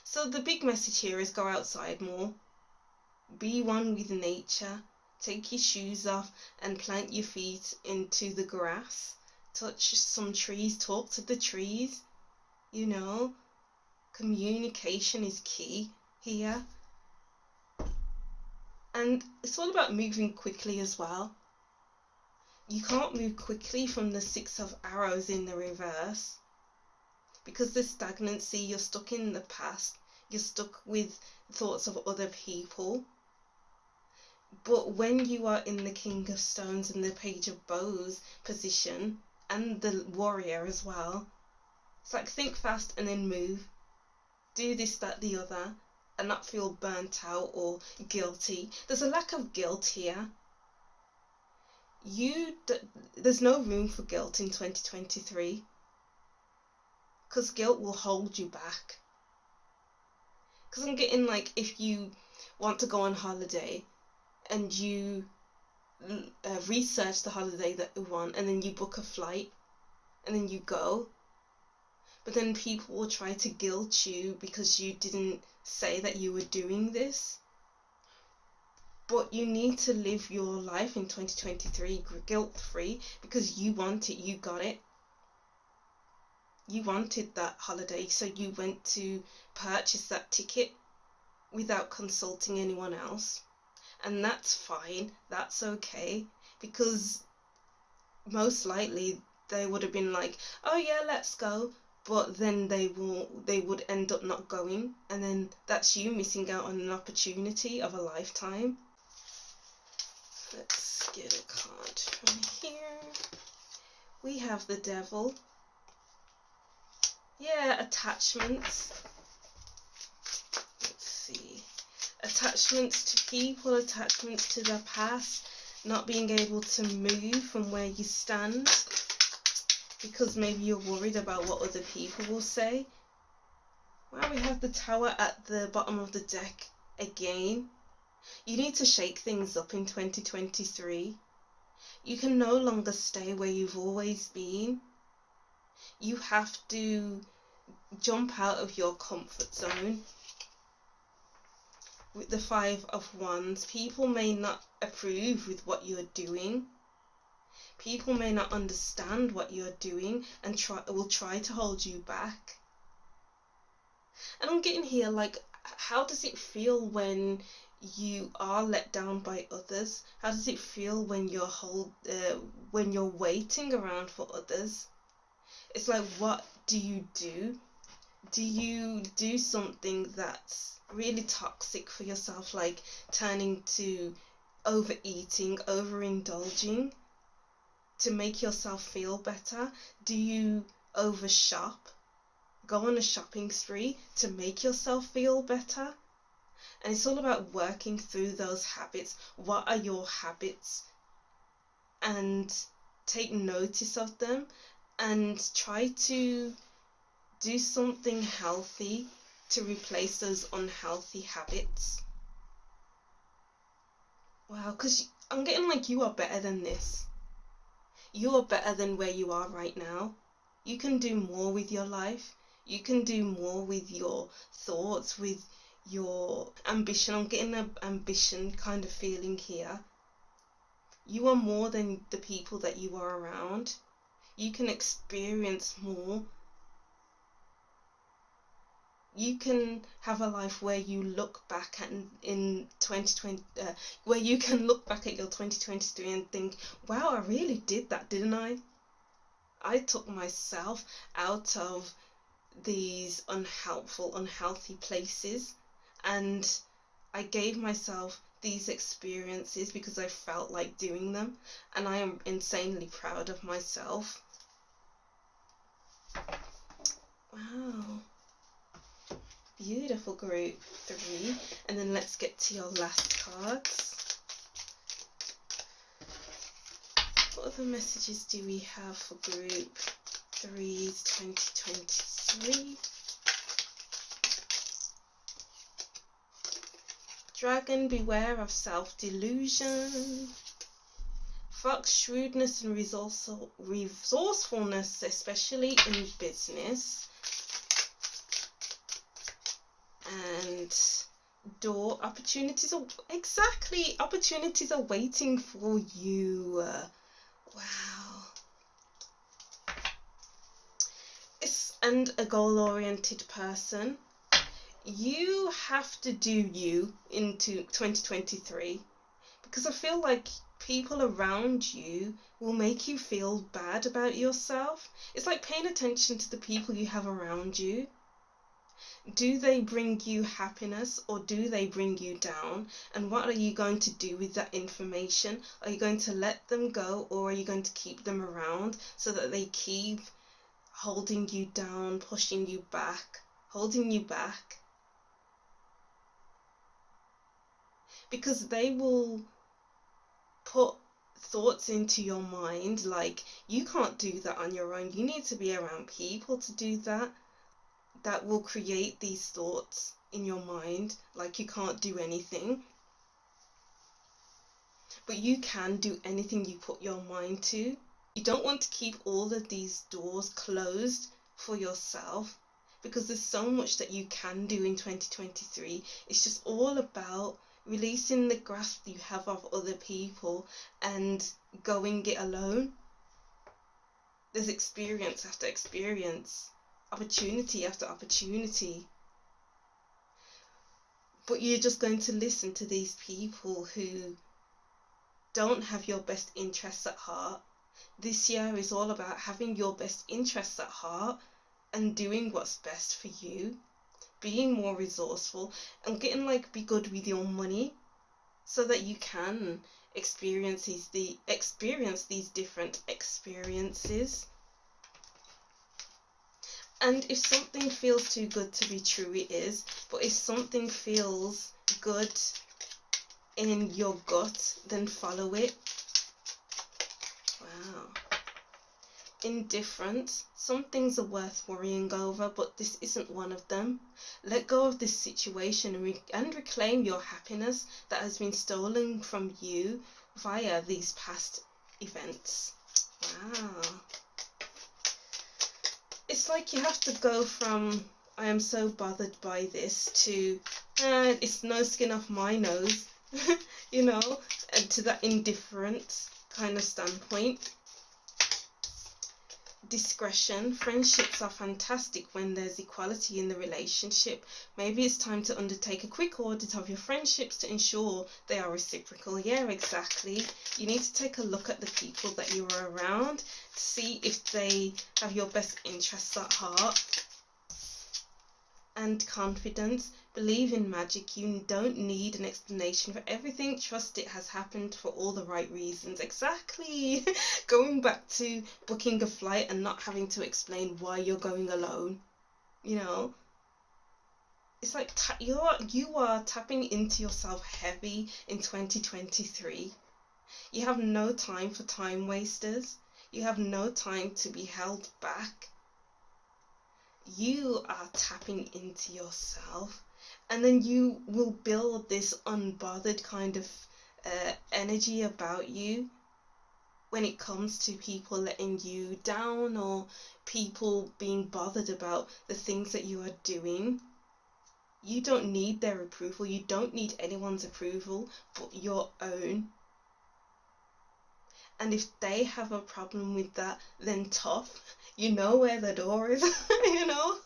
So the big message here is go outside more, be one with nature, take your shoes off and plant your feet into the grass, touch some trees, talk to the trees, you know. Communication is key here. And it's all about moving quickly as well. You can't move quickly from the Six of Arrows in the reverse, because there's stagnancy. You're stuck in the past. You're stuck with thoughts of other people. But when you are in the King of Stones and the Page of Bows position, and the Warrior as well, it's like think fast and then move. Do this, that, the other, and not feel burnt out or guilty. There's a lack of guilt here. There's no room for guilt in 2023, because guilt will hold you back. Because I'm getting like, if you want to go on holiday and you research the holiday that you want, and then you book a flight and then you go, but then people will try to guilt you because you didn't say that you were doing this. But you need to live your life in 2023 guilt-free, because you want it, you got it. You wanted that holiday, so you went to purchase that ticket without consulting anyone else. And that's fine, that's okay, because most likely they would have been like, oh yeah, let's go. But then they would end up not going, and then that's you missing out on an opportunity of a lifetime. Let's get a card from here. We have the Devil. Yeah, attachments. Let's see. Attachments to people, attachments to their past, not being able to move from where you stand, because maybe you're worried about what other people will say. Well, we have the Tower at the bottom of the deck again. You need to shake things up in 2023. You can no longer stay where you've always been. You have to jump out of your comfort zone. With the Five of Wands, people may not approve with what you're doing. People may not understand what you're doing and will try to hold you back. And I'm getting here, like, how does it feel when you are let down by others? How does it feel when you're waiting around for others? It's like, what do you do? Do you do something that's really toxic for yourself, like turning to overeating, overindulging, to make yourself feel better? Do you overshop? Go on a shopping spree to make yourself feel better? And it's all about working through those habits. What are your habits? and take notice of them and try to do something healthy to replace those unhealthy habits. Wow, because I'm getting like you are better than this. You are better than where you are right now. You can do more with your life. You can do more with your thoughts, with your ambition. I'm getting an ambition kind of feeling here. You are more than the people that you are around. You can experience more. You can have a life where you look back at in 2020, where you can look back at your 2023 and think, wow, I really did that, didn't I? I took myself out of these unhealthy places, and I gave myself these experiences because I felt like doing them, and I am insanely proud of myself. Wow. Beautiful, group 3. And then let's get to your last cards. What other messages do we have for group 3's 2023? Dragon, beware of self-delusion. Fox, shrewdness and resourcefulness, especially in business. And door, opportunities are waiting for you. Wow. And a goal-oriented person. You have to do you into 2023, because I feel like people around you will make you feel bad about yourself. It's like paying attention to the people you have around you. Do they bring you happiness or do they bring you down? And what are you going to do with that information? Are you going to let them go, or are you going to keep them around so that they keep holding you down, pushing you back, holding you back? Because they will put thoughts into your mind like, you can't do that on your own. You need to be around people to do that. That will create these thoughts in your mind, like you can't do anything. But you can do anything you put your mind to. You don't want to keep all of these doors closed for yourself, because there's so much that you can do in 2023. It's just all about releasing the grasp you have of other people and going it alone. There's experience after experience, opportunity after opportunity, but you're just going to listen to these people who don't have your best interests at heart. This year is all about having your best interests at heart and doing what's best for you, being more resourceful and getting be good with your money so that you can experience these different experiences. And if something feels too good to be true, it is. But if something feels good in your gut, then follow it. Wow. Indifference. Some things are worth worrying over, but this isn't one of them. Let go of this situation and reclaim your happiness that has been stolen from you via these past events. Wow. It's like you have to go from, I am so bothered by this, to, it's no skin off my nose, and to that indifferent kind of standpoint. Discretion. Friendships are fantastic when there's equality in the relationship. Maybe it's time to undertake a quick audit of your friendships to ensure they are reciprocal. Yeah, exactly. You need to take a look at the people that you are around to see if they have your best interests at heart. And confidence. Believe in magic. You don't need an explanation for everything. Trust it has happened for all the right reasons. Exactly. Going back to booking a flight and not having to explain why you're going alone. It's like you are tapping into yourself heavy in 2023. You have no time for time wasters. You have no time to be held back. You are tapping into yourself, and then you will build this unbothered kind of energy about you when it comes to people letting you down or people being bothered about the things that you are doing. You don't need their approval. You don't need anyone's approval but your own. And if they have a problem with that, then tough. You know where the door is, you know?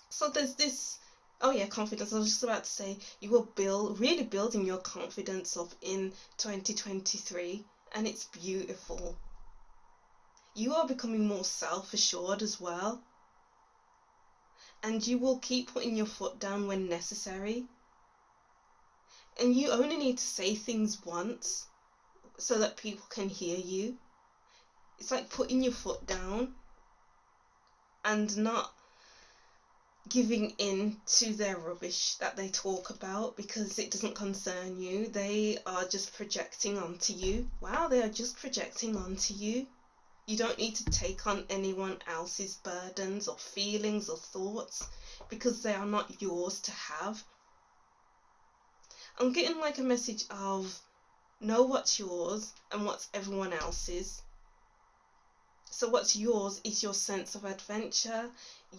So there's this, oh yeah, confidence. I was just about to say, you will really building your confidence up in 2023, and it's beautiful. You are becoming more self-assured as well. And you will keep putting your foot down when necessary. And you only need to say things once so that people can hear you. It's like putting your foot down and not giving in to their rubbish that they talk about, because it doesn't concern you. They are just projecting onto you. Wow, they are just projecting onto you. You don't need to take on anyone else's burdens or feelings or thoughts, because they are not yours to have. I'm getting like a message of know what's yours and what's everyone else's. So what's yours is your sense of adventure,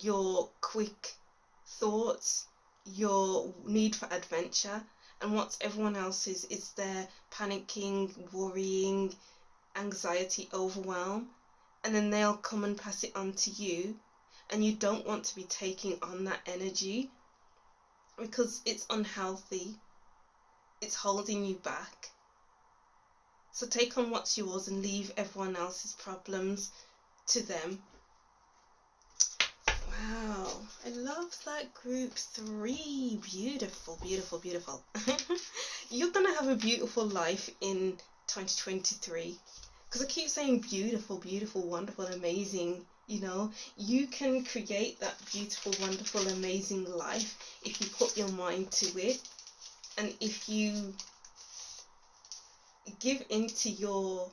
your quick thoughts, your need for adventure, and what's everyone else's is their panicking, worrying, anxiety, overwhelm, and then they'll come and pass it on to you, and you don't want to be taking on that energy because it's unhealthy. It's holding you back. So take on what's yours and leave everyone else's problems to them. Wow, I love that group 3. Beautiful, beautiful, beautiful. You're gonna have a beautiful life in 2023, because I keep saying beautiful, beautiful, wonderful, amazing. You know, you can create that beautiful, wonderful, amazing life if you put your mind to it, and if you give into your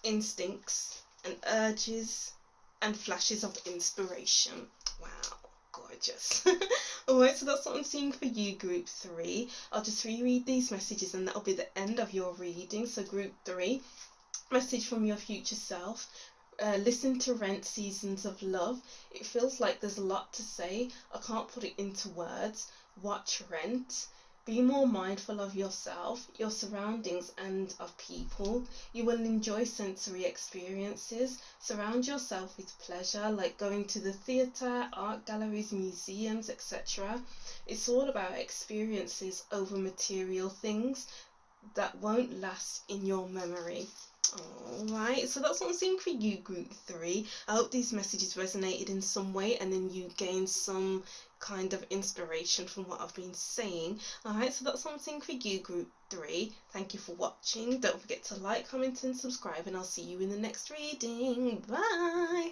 instincts and urges and flashes of inspiration. Wow, gorgeous. Alright, so that's what I'm seeing for you, group 3. I'll just reread these messages and that'll be the end of your reading. So group 3, message from your future self. Listen to Rent, Seasons of Love. It feels like there's a lot to say. I can't put it into words. Watch Rent. Be more mindful of yourself, your surroundings, and of people. You will enjoy sensory experiences. Surround yourself with pleasure, like going to the theatre, art galleries, museums, etc. It's all about experiences over material things that won't last in your memory. Alright, so that's what I'm seeing for you, group 3. I hope these messages resonated in some way and then you gained some kind of inspiration from what I've been saying. Alright, so that's what I'm seeing for you, group 3. Thank you for watching. Don't forget to like, comment and subscribe, and I'll see you in the next reading. Bye!